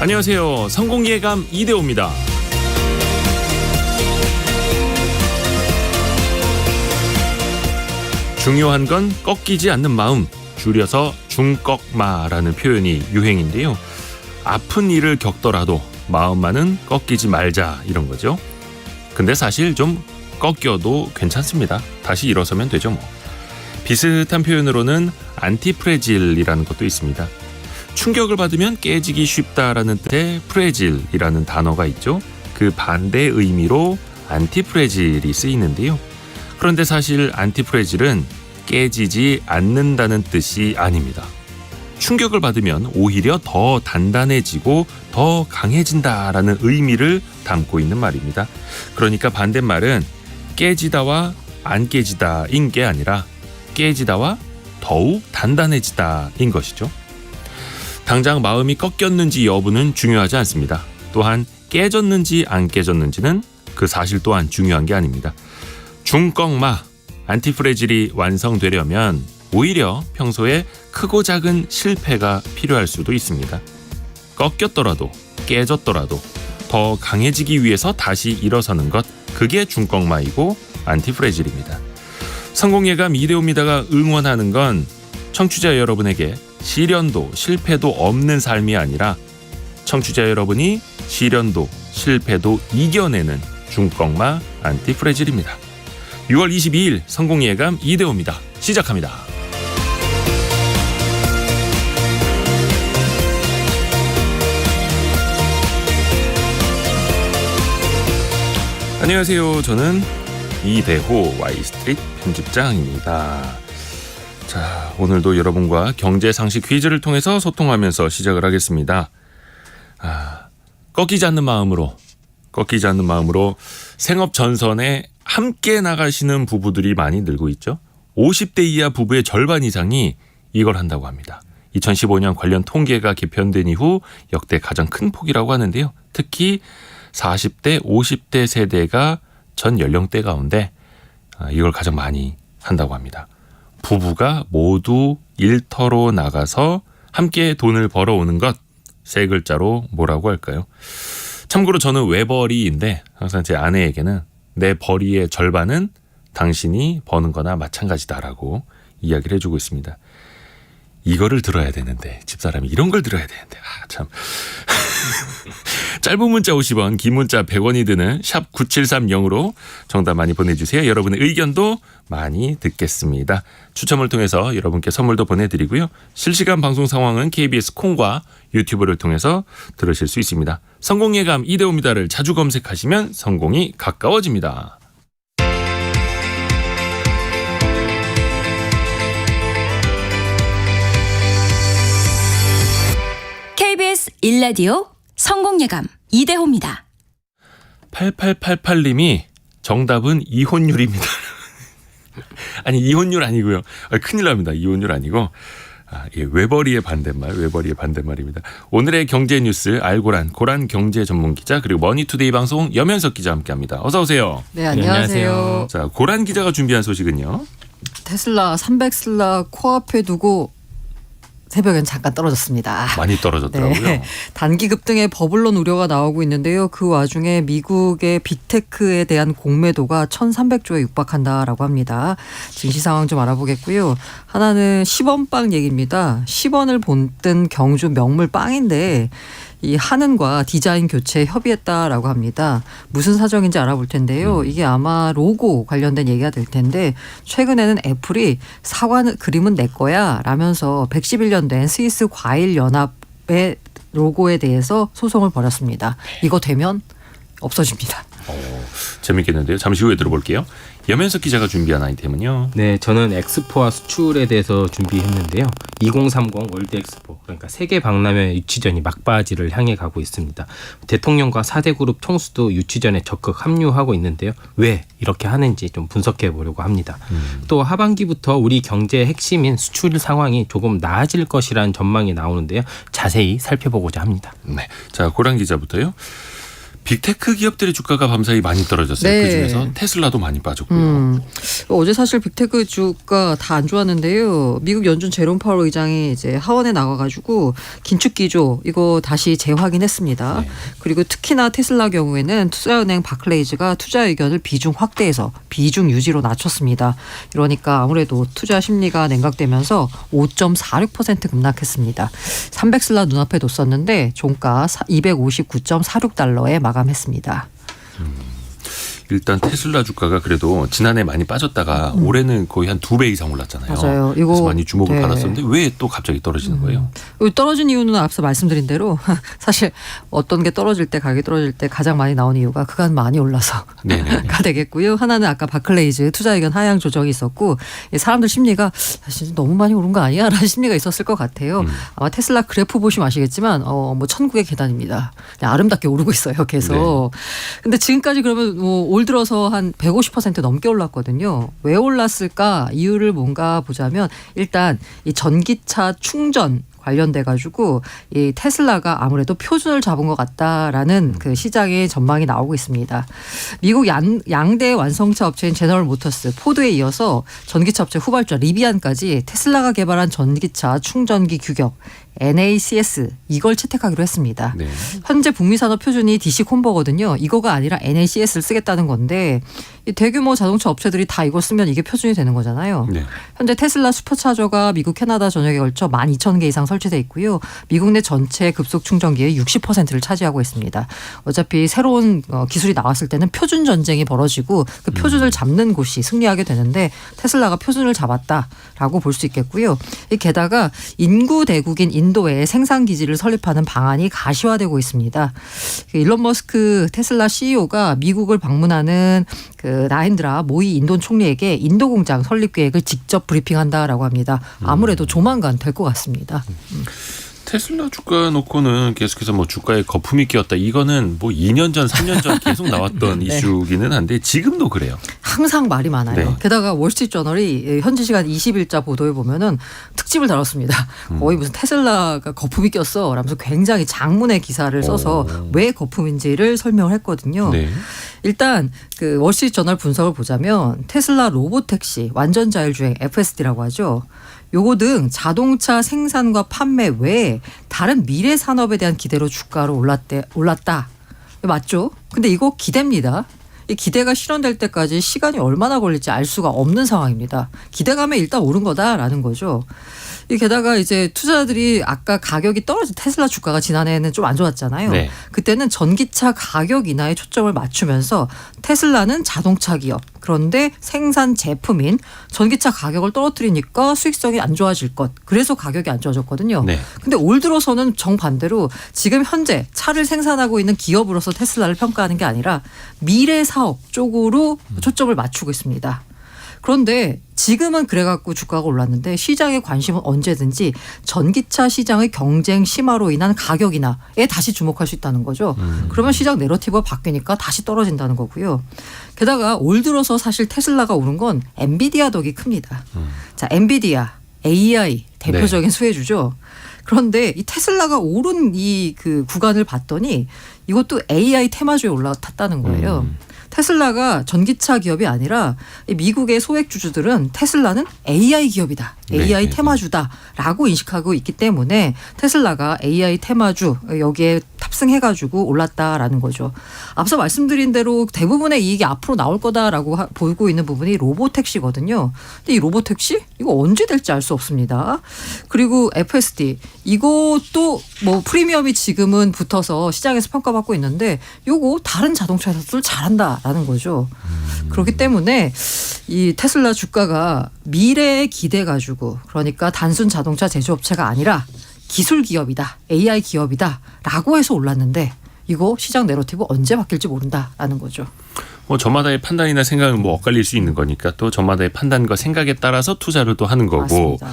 안녕하세요. 성공예감 이대호입니다. 중요한 건 꺾이지 않는 마음, 줄여서 중꺾마라는 표현이 유행인데요. 아픈 일을 겪더라도 마음만은 꺾이지 말자, 이런 거죠. 근데 사실 좀 꺾여도 괜찮습니다. 다시 일어서면 되죠 뭐. 비슷한 표현으로는 안티프레질이라는 것도 있습니다. 충격을 받으면 깨지기 쉽다라는 뜻의 프레질이라는 단어가 있죠. 그 반대 의미로 안티프레질이 쓰이는데요. 그런데 사실 안티프레질은 깨지지 않는다는 뜻이 아닙니다. 충격을 받으면 오히려 더 단단해지고 더 강해진다라는 의미를 담고 있는 말입니다. 그러니까 반대말은 깨지다와 안 깨지다인 게 아니라 깨지다와 더욱 단단해지다인 것이죠. 당장 마음이 꺾였는지 여부는 중요하지 않습니다. 또한 깨졌는지 안 깨졌는지는 그 사실 또한 중요한 게 아닙니다. 중꺾마, 안티프레질이 완성되려면 오히려 평소에 크고 작은 실패가 필요할 수도 있습니다. 꺾였더라도 깨졌더라도 더 강해지기 위해서 다시 일어서는 것, 그게 중꺾마이고 안티프레질입니다. 성공예감 이대호입니다가 응원하는 건 청취자 여러분에게 시련도 실패도 없는 삶이 아니라 청취자 여러분이 시련도 실패도 이겨내는 중꺾마 안티프레질입니다. 6월 22일 성공예감 이대호입니다. 시작합니다. 안녕하세요. 저는 이대호 Y스트릿 편집장입니다. 자, 오늘도 여러분과 경제 상식 퀴즈를 통해서 소통하면서 시작을 하겠습니다. 꺾이지 않는 마음으로 생업 전선에 함께 나가시는 부부들이 많이 늘고 있죠. 50대 이하 부부의 절반 이상이 이걸 한다고 합니다. 2015년 관련 통계가 개편된 이후 역대 가장 큰 폭이라고 하는데요. 특히 40대, 50대 세대가 전 연령대 가운데 이걸 가장 많이 한다고 합니다. 부부가 모두 일터로 나가서 함께 돈을 벌어오는 것, 세 글자로 뭐라고 할까요? 참고로 저는 외벌이인데 항상 제 아내에게는 내 벌이의 절반은 당신이 버는 거나 마찬가지다라고 이야기를 해주고 있습니다. 이거를 들어야 되는데, 집사람이 이런 걸 들어야 되는데, 참. 짧은 문자 50원, 긴 문자 100원이 드는 샵 9730으로 정답 많이 보내주세요. 여러분의 의견도 많이 듣겠습니다. 추첨을 통해서 여러분께 선물도 보내드리고요. 실시간 방송 상황은 KBS 콩과 유튜브를 통해서 들으실 수 있습니다. 성공예감 이대호입니다를 자주 검색하시면 성공이 가까워집니다. KBS 1라디오 성공예감 이대호입니다. 8888님이 정답은 이혼율입니다. 아니, 이혼율 아니고요. 큰일 납니다. 이혼율 아니고 외벌이의 반대말입니다. 오늘의 경제 뉴스 알고란 고란 경제 전문 기자 그리고 머니투데이 방송 염현석 기자 함께합니다. 어서 오세요. 네, 안녕하세요. 자, 고란 기자가 준비한 소식은요. 테슬라 300슬라 코앞에 두고 새벽엔 잠깐 떨어졌습니다. 많이 떨어졌더라고요. 네. 단기 급등의 버블론 우려가 나오고 있는데요. 그 와중에 미국의 빅테크에 대한 공매도가 1,300조에 육박한다라고 합니다. 증시 상황 좀 알아보겠고요. 하나는 10원빵 얘기입니다. 10원을 본뜬 경주 명물빵인데 이 한은과 디자인 교체에 협의했다라고 합니다. 무슨 사정인지 알아볼 텐데요. 이게 아마 로고 관련된 얘기가 될 텐데 최근에는 애플이 사과 그림은 내 거야 라면서 111년 된 스위스 과일 연합의 로고에 대해서 소송을 벌였습니다. 이거 되면 없어집니다. 재밌겠는데요. 잠시 후에 들어볼게요. 염현석 기자가 준비한 아이템은요. 네, 저는 엑스포와 수출에 대해서 준비했는데요. 2030 월드 엑스포, 그러니까 세계 박람회 유치전이 막바지를 향해 가고 있습니다. 대통령과 4대 그룹 총수도 유치전에 적극 합류하고 있는데요. 왜 이렇게 하는지 좀 분석해 보려고 합니다. 또 하반기부터 우리 경제의 핵심인 수출 상황이 조금 나아질 것이라는 전망이 나오는데요. 자세히 살펴보고자 합니다. 네, 자, 고란 기자부터요. 빅테크 기업들의 주가가 밤사이 많이 떨어졌어요. 네. 그중에서 테슬라도 많이 빠졌고요. 어제 사실 빅테크 주가 다 안 좋았는데요. 미국 연준 제롬 파월 의장이 이제 하원에 나가가지고 긴축 기조 이거 다시 재확인했습니다. 네. 그리고 특히나 테슬라 경우에는 투자은행 바클레이즈가 투자 의견을 비중 확대해서 비중 유지로 낮췄습니다. 이러니까 아무래도 투자 심리가 냉각되면서 5.46% 급락했습니다. 300슬라 눈앞에 뒀었는데 종가 259.46달러에 마감했습니다. 일단 테슬라 주가가 그래도 지난해 많이 빠졌다가 올해는 거의 한 2배 이상 올랐잖아요. 맞아요. 이거 그래서 많이 주목을 네. 받았었는데 왜 또 갑자기 떨어지는 거예요? 떨어진 이유는 앞서 말씀드린 대로 사실 어떤 게 떨어질 때 가격이 떨어질 때 가장 많이 나오는 이유가 그간 많이 올라서가 네네. 되겠고요. 하나는 아까 바클레이즈 투자 의견 하향 조정이 있었고 사람들 심리가 사실 너무 많이 오른 거 아니야? 라는 심리가 있었을 것 같아요. 아마 테슬라 그래프 보시면 아시겠지만 뭐 천국의 계단입니다. 그냥 아름답게 오르고 있어요. 계속. 근데 지금까지 그러면 뭐 올 들어서 한 150% 넘게 올랐거든요. 왜 올랐을까? 이유를 뭔가 보자면 일단 이 전기차 충전 관련돼 가지고 이 테슬라가 아무래도 표준을 잡은 것 같다라는 그 시장의 전망이 나오고 있습니다. 미국 양대 완성차 업체인 제너럴 모터스, 포드에 이어서 전기차 업체 후발주 리비안까지 테슬라가 개발한 전기차 충전기 규격 NACS 이걸 채택하기로 했습니다. 네. 현재 북미 산업 표준이 DC 콤버거든요. 이거가 아니라 NACS를 쓰겠다는 건데 이 대규모 자동차 업체들이 다 이걸 쓰면 이게 표준이 되는 거잖아요. 네. 현재 테슬라 슈퍼차저가 미국, 캐나다 전역에 걸쳐 12,000개 이상 설치돼 있고요. 미국 내 전체 급속 충전기의 60%를 차지하고 있습니다. 어차피 새로운 기술이 나왔을 때는 표준 전쟁이 벌어지고 그 표준을 잡는 곳이 승리하게 되는데 테슬라가 표준을 잡았다라고 볼 수 있겠고요. 게다가 인구 대국인 인도에 생산 기지를 설립하는 방안이 가시화되고 있습니다. 일론 머스크 테슬라 CEO가 미국을 방문하는 그 나헨드라 모이 인도 총리에게 인도 공장 설립 계획을 직접 브리핑한다라고 합니다. 아무래도 조만간 될 것 같습니다. 테슬라 주가 놓고는 계속해서 뭐 주가에 거품이 끼었다. 이거는 뭐 2년 전, 3년 전 계속 나왔던 네. 이슈기는 한데 지금도 그래요. 항상 말이 많아요. 네. 게다가 월스트리트저널이 현지 시간 20일자 보도에 보면은 특집을 다뤘습니다. 거의 무슨 테슬라가 거품이 꼈어 라면서 굉장히 장문의 기사를 써서 왜 거품인지를 설명을 했거든요. 네. 일단 그 월스트리트저널 분석을 보자면 테슬라 로보택시 완전 자율주행 FSD라고 하죠. 요거 등 자동차 생산과 판매 외에 다른 미래 산업에 대한 기대로 주가로 올랐다. 맞죠? 근데 이거 기대입니다. 이 기대가 실현될 때까지 시간이 얼마나 걸릴지 알 수가 없는 상황입니다. 기대감에 일단 오른 거다라는 거죠. 게다가 이제 투자자들이 아까 가격이 떨어진 테슬라 주가가 지난해에는 좀 안 좋았잖아요. 네. 그때는 전기차 가격 인하에 초점을 맞추면서 테슬라는 자동차 기업 그런데 생산 제품인 전기차 가격을 떨어뜨리니까 수익성이 안 좋아질 것. 그래서 가격이 안 좋아졌거든요. 네. 근데 올 들어서는 정반대로 지금 현재 차를 생산하고 있는 기업으로서 테슬라를 평가하는 게 아니라 미래 사업 쪽으로 초점을 맞추고 있습니다. 그런데 지금은 그래갖고 주가가 올랐는데 시장의 관심은 언제든지 전기차 시장의 경쟁 심화로 인한 가격 인하에 다시 주목할 수 있다는 거죠. 그러면 시장 내러티브가 바뀌니까 다시 떨어진다는 거고요. 게다가 올 들어서 사실 테슬라가 오른 건 엔비디아 덕이 큽니다. 자, 엔비디아, AI 대표적인 수혜주죠. 그런데 이 테슬라가 오른 이 그 구간을 봤더니 이것도 AI 테마주에 올라탔다는 거예요. 테슬라가 전기차 기업이 아니라 미국의 소액 주주들은 테슬라는 AI 기업이다. AI 테마주다라고 인식하고 있기 때문에 테슬라가 AI 테마주 여기에 탑승해가지고 올랐다라는 거죠. 앞서 말씀드린 대로 대부분의 이익이 앞으로 나올 거다라고 보이고 있는 부분이 로보택시거든요. 근데 이 로보택시 이거 언제 될지 알 수 없습니다. 그리고 FSD 이것도 뭐 프리미엄이 지금은 붙어서 시장에서 평가받고 있는데 요거 다른 자동차 회사들 잘한다라는 거죠. 그렇기 때문에 이 테슬라 주가가 미래에 기대 가지고 그러니까 단순 자동차 제조업체가 아니라 기술 기업이다, AI 기업이다라고 해서 올랐는데 이거 시장 내러티브 언제 바뀔지 모른다라는 거죠. 뭐 저마다의 판단이나 생각은 뭐 엇갈릴 수 있는 거니까 또 저마다의 판단과 생각에 따라서 투자를 또 하는 거고. 맞습니다.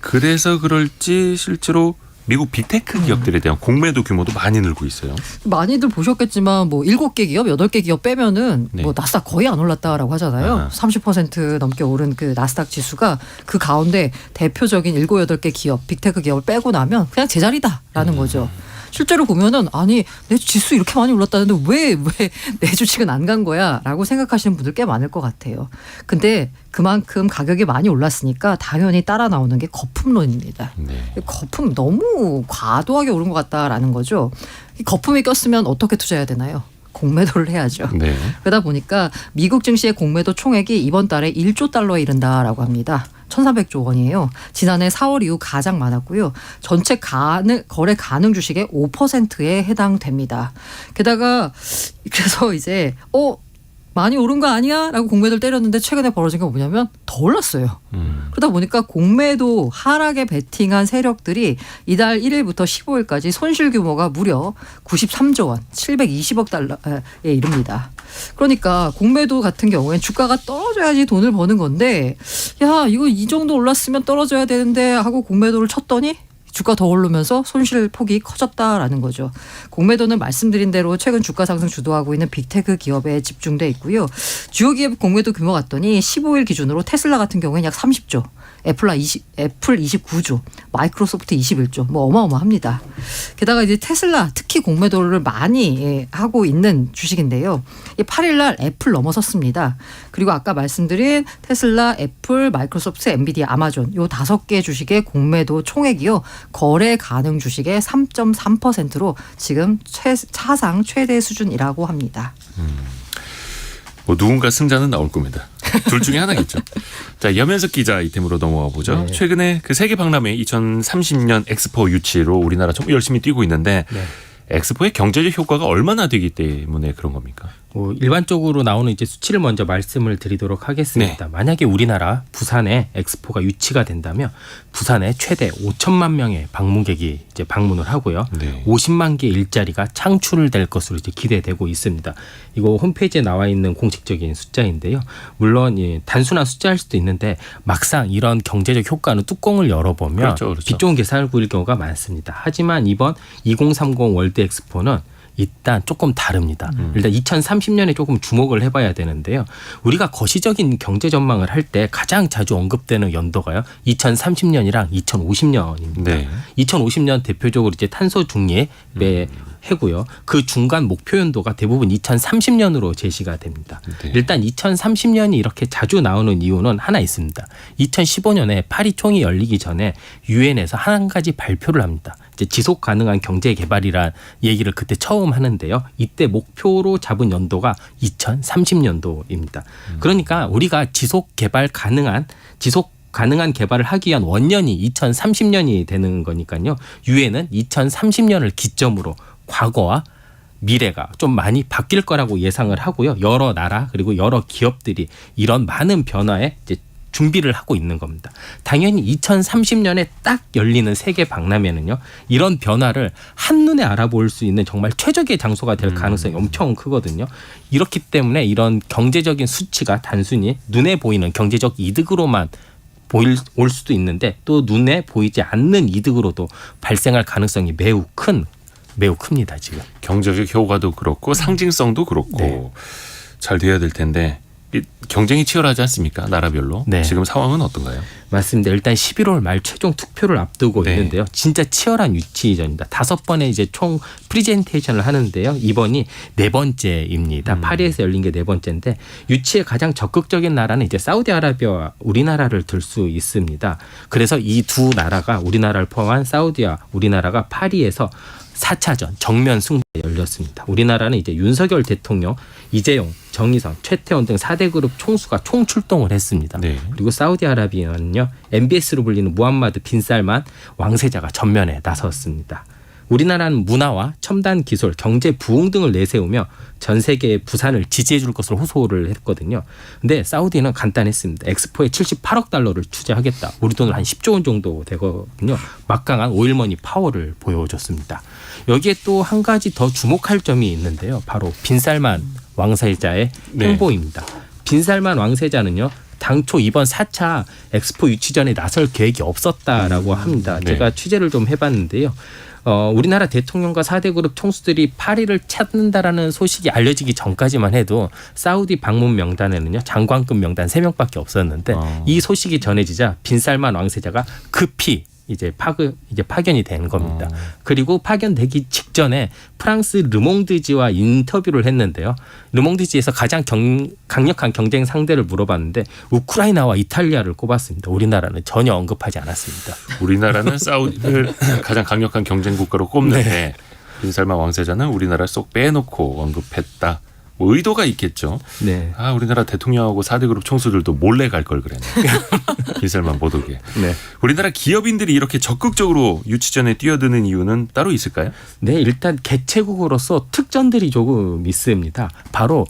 그래서 그럴지 실제로 미국 빅테크 기업들에 대한 공매도 규모도 많이 늘고 있어요. 많이들 보셨겠지만 뭐 7개 기업, 8개 기업 빼면은 네. 뭐 나스닥 거의 안 올랐다라고 하잖아요. 아하. 30% 넘게 오른 그 나스닥 지수가 그 가운데 대표적인 7, 8개 기업, 빅테크 기업을 빼고 나면 그냥 제자리다라는 거죠. 실제로 보면은 아니 내 지수 이렇게 많이 올랐다는데 왜 내 주식은 안 간 거야 라고 생각하시는 분들 꽤 많을 것 같아요. 근데 그만큼 가격이 많이 올랐으니까 당연히 따라 나오는 게 거품론입니다. 네. 거품 너무 과도하게 오른 것 같다라는 거죠. 이 거품이 꼈으면 어떻게 투자해야 되나요? 공매도를 해야죠. 네. 그러다 보니까 미국 증시의 공매도 총액이 이번 달에 1조 달러에 이른다라고 합니다. 1,400조 원이에요. 지난해 4월 이후 가장 많았고요. 전체 거래 가능 주식의 5%에 해당됩니다. 게다가 그래서 이제 많이 오른 거 아니야? 라고 공매도를 때렸는데 최근에 벌어진 게 뭐냐면 더 올랐어요. 그러다 보니까 공매도 하락에 베팅한 세력들이 이달 1일부터 15일까지 손실 규모가 무려 93조 원, 720억 달러에 이릅니다. 그러니까 공매도 같은 경우엔 주가가 떨어져야지 돈을 버는 건데 야 이거 이 정도 올랐으면 떨어져야 되는데 하고 공매도를 쳤더니 주가 더 오르면서 손실 폭이 커졌다라는 거죠. 공매도는 말씀드린 대로 최근 주가 상승 주도하고 있는 빅테크 기업에 집중돼 있고요. 주요 기업 공매도 규모 갔더니 15일 기준으로 테슬라 같은 경우에는 약 30조, 애플 29조, 마이크로소프트 21조, 뭐 어마어마합니다. 게다가 이제 테슬라 특히 공매도를 많이 하고 있는 주식인데요. 8일 날 애플 넘어섰습니다. 그리고 아까 말씀드린 테슬라, 애플, 마이크로소프트, 엔비디아, 아마존 요 5개 주식의 공매도 총액이요. 거래 가능 주식의 3.3%로 지금 사상 최대 수준이라고 합니다. 뭐 누군가 승자는 나올 겁니다. 둘 중에 하나겠죠. 자, 염현석 기자 이템으로 넘어가 보죠. 네. 최근에 그 세계 박람회 2030년 엑스포 유치로 우리나라 정말 열심히 뛰고 있는데 네. 엑스포의 경제적 효과가 얼마나 되기 때문에 그런 겁니까? 일반적으로 나오는 이제 수치를 먼저 말씀을 드리도록 하겠습니다. 만약에 우리나라 부산에 엑스포가 유치가 된다면 부산에 최대 5천만 명의 방문객이 이제 방문을 하고요. 네. 50만 개 일자리가 창출될 것으로 이제 기대되고 있습니다. 이거 홈페이지에 나와 있는 공식적인 숫자인데요. 물론 단순한 숫자일 수도 있는데 막상 이런 경제적 효과는 뚜껑을 열어보면 그렇죠. 빛 좋은 계산을 보일 경우가 많습니다. 하지만 이번 2030 월드 엑스포는 일단 조금 다릅니다. 일단 2030년에 조금 주목을 해봐야 되는데요. 우리가 거시적인 경제 전망을 할 때 가장 자주 언급되는 연도가요. 2030년이랑 2050년입니다. 네. 2050년 대표적으로 이제 탄소 중립의 해고요. 그 중간 목표 연도가 대부분 2030년으로 제시가 됩니다. 네. 일단 2030년이 이렇게 자주 나오는 이유는 하나 있습니다. 2015년에 파리 총회 열리기 전에 유엔에서 한 가지 발표를 합니다. 이제 지속 가능한 경제 개발이란 얘기를 그때 처음 하는데요. 이때 목표로 잡은 연도가 2030년도입니다. 그러니까 우리가 지속 가능한 개발을 하기 위한 원년이 2030년이 되는 거니까요. 유엔은 2030년을 기점으로 과거와 미래가 좀 많이 바뀔 거라고 예상을 하고요. 여러 나라 그리고 여러 기업들이 이런 많은 변화에 이제 준비를 하고 있는 겁니다. 당연히 2030년에 딱 열리는 세계 박람회는요. 이런 변화를 한눈에 알아볼 수 있는 정말 최적의 장소가 될 가능성이 엄청 크거든요. 이렇기 때문에 이런 경제적인 수치가 단순히 눈에 보이는 경제적 이득으로만 올 수도 있는데 또 눈에 보이지 않는 이득으로도 발생할 가능성이 매우 큽니다. 지금. 경제적 효과도 그렇고 상징성도 그렇고 네. 잘 돼야 될 텐데 경쟁이 치열하지 않습니까? 나라별로. 네. 지금 상황은 어떤가요? 맞습니다. 일단 11월 말 최종 투표를 앞두고 네. 있는데요. 진짜 치열한 유치전입니다. 5번의 이제 총 프리젠테이션을 하는데요. 이번이 4번째입니다. 파리에서 열린 게 4번째인데 유치에 가장 적극적인 나라는 이제 사우디아라비아와 우리나라를 들 수 있습니다. 그래서 이 두 나라가 우리나라를 포함한 사우디와 우리나라가 파리에서 4차전 정면 승부가 열렸습니다. 우리나라는 이제 윤석열 대통령, 이재용, 정의선, 최태원 등 4대 그룹 총수가 총출동을 했습니다. 네. 그리고 사우디아라비아는요. MBS로 불리는 무함마드 빈살만 왕세자가 전면에 나섰습니다. 우리나라는 문화와 첨단 기술, 경제 부흥 등을 내세우며 전 세계의 부산을 지지해 줄 것을 호소를 했거든요. 근데 사우디는 간단했습니다. 엑스포에 78억 달러를 투자하겠다. 우리 돈으로 한 10조 원 정도 되거든요. 막강한 오일머니 파워를 보여줬습니다. 여기에 또 한 가지 더 주목할 점이 있는데요. 바로 빈살만 왕세자의 네. 행보입니다. 빈살만 왕세자는요. 당초 이번 4차 엑스포 유치전에 나설 계획이 없었다라고 합니다. 네. 제가 취재를 좀 해봤는데요. 우리나라 대통령과 4대 그룹 총수들이 파리를 찾는다라는 소식이 알려지기 전까지만 해도 사우디 방문 명단에는요 장관급 명단 3명밖에 없었는데 이 소식이 전해지자 빈살만 왕세자가 급히 이제 파견이 된 겁니다. 그리고 파견되기 직전에 프랑스 르몽드지와 인터뷰를 했는데요. 르몽드지에서 가장 강력한 경쟁 상대를 물어봤는데 우크라이나와 이탈리아를 꼽았습니다. 우리나라는 전혀 언급하지 않았습니다. 우리나라는 사우디를 가장 강력한 경쟁 국가로 꼽는데 빈살만 왕세자는 우리나라를 쏙 빼놓고 언급했다. 뭐 의도가 있겠죠. 네. 우리나라 대통령하고 4대 그룹 총수들도 몰래 갈 걸 그랬네. 빈살만 못 오게. 네. 우리나라 기업인들이 이렇게 적극적으로 유치전에 뛰어드는 이유는 따로 있을까요? 네, 일단 개최국으로서 특전들이 조금 있습니다. 바로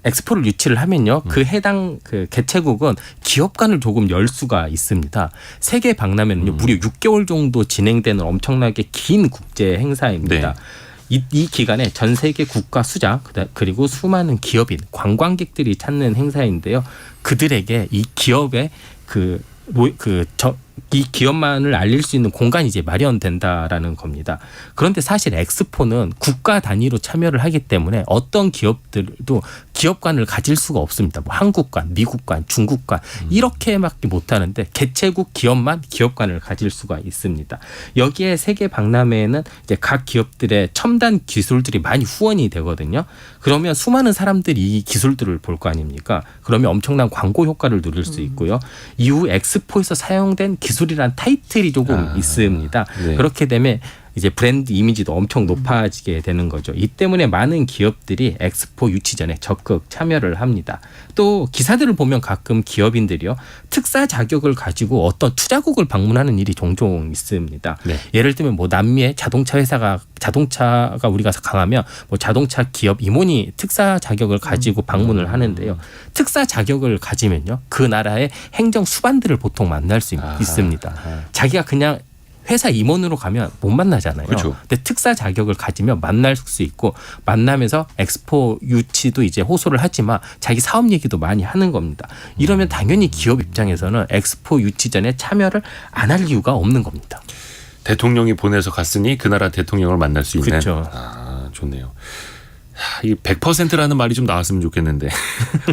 엑스포를 유치를 하면요, 그 해당 그 개최국은 기업관을 조금 열 수가 있습니다. 세계 박람회는요 무려 6개월 정도 진행되는 엄청나게 긴 국제 행사입니다. 네. 이 기간에 전 세계 국가 수장 그리고 수많은 기업인, 관광객들이 찾는 행사인데요. 그들에게 이 기업의 이 기업만을 알릴 수 있는 공간이 이제 마련된다라는 겁니다. 그런데 사실 엑스포는 국가 단위로 참여를 하기 때문에 어떤 기업들도 기업관을 가질 수가 없습니다. 뭐 한국관, 미국관, 중국관 이렇게밖에 못하는데 개최국 기업만 기업관을 가질 수가 있습니다. 여기에 세계 박람회에는 이제 각 기업들의 첨단 기술들이 많이 후원이 되거든요. 그러면 수많은 사람들이 이 기술들을 볼 거 아닙니까? 그러면 엄청난 광고 효과를 누릴 수 있고요. 이후 엑스포에서 사용된 기술이란 타이틀이 조금 있습니다. 네. 그렇게 되면 이제 브랜드 이미지도 엄청 높아지게 되는 거죠. 이 때문에 많은 기업들이 엑스포 유치전에 적극 참여를 합니다. 또 기사들을 보면 가끔 기업인들이요 특사 자격을 가지고 어떤 투자국을 방문하는 일이 종종 있습니다. 네. 예를 들면 뭐 남미의 자동차가 우리가 강하면 뭐 자동차 기업 임원이 특사 자격을 가지고 방문을 하는데요. 특사 자격을 가지면요 그 나라의 행정 수반들을 보통 만날 수 있습니다. 자기가 그냥 회사 임원으로 가면 못 만나잖아요. 그렇죠. 근데 특사 자격을 가지면 만날 수 있고 만나면서 엑스포 유치도 이제 호소를 하지만 자기 사업 얘기도 많이 하는 겁니다. 이러면 당연히 기업 입장에서는 엑스포 유치전에 참여를 안 할 이유가 없는 겁니다. 대통령이 보내서 갔으니 그 나라 대통령을 만날 수 있는. 그렇죠. 좋네요. 이 100%라는 말이 좀 나왔으면 좋겠는데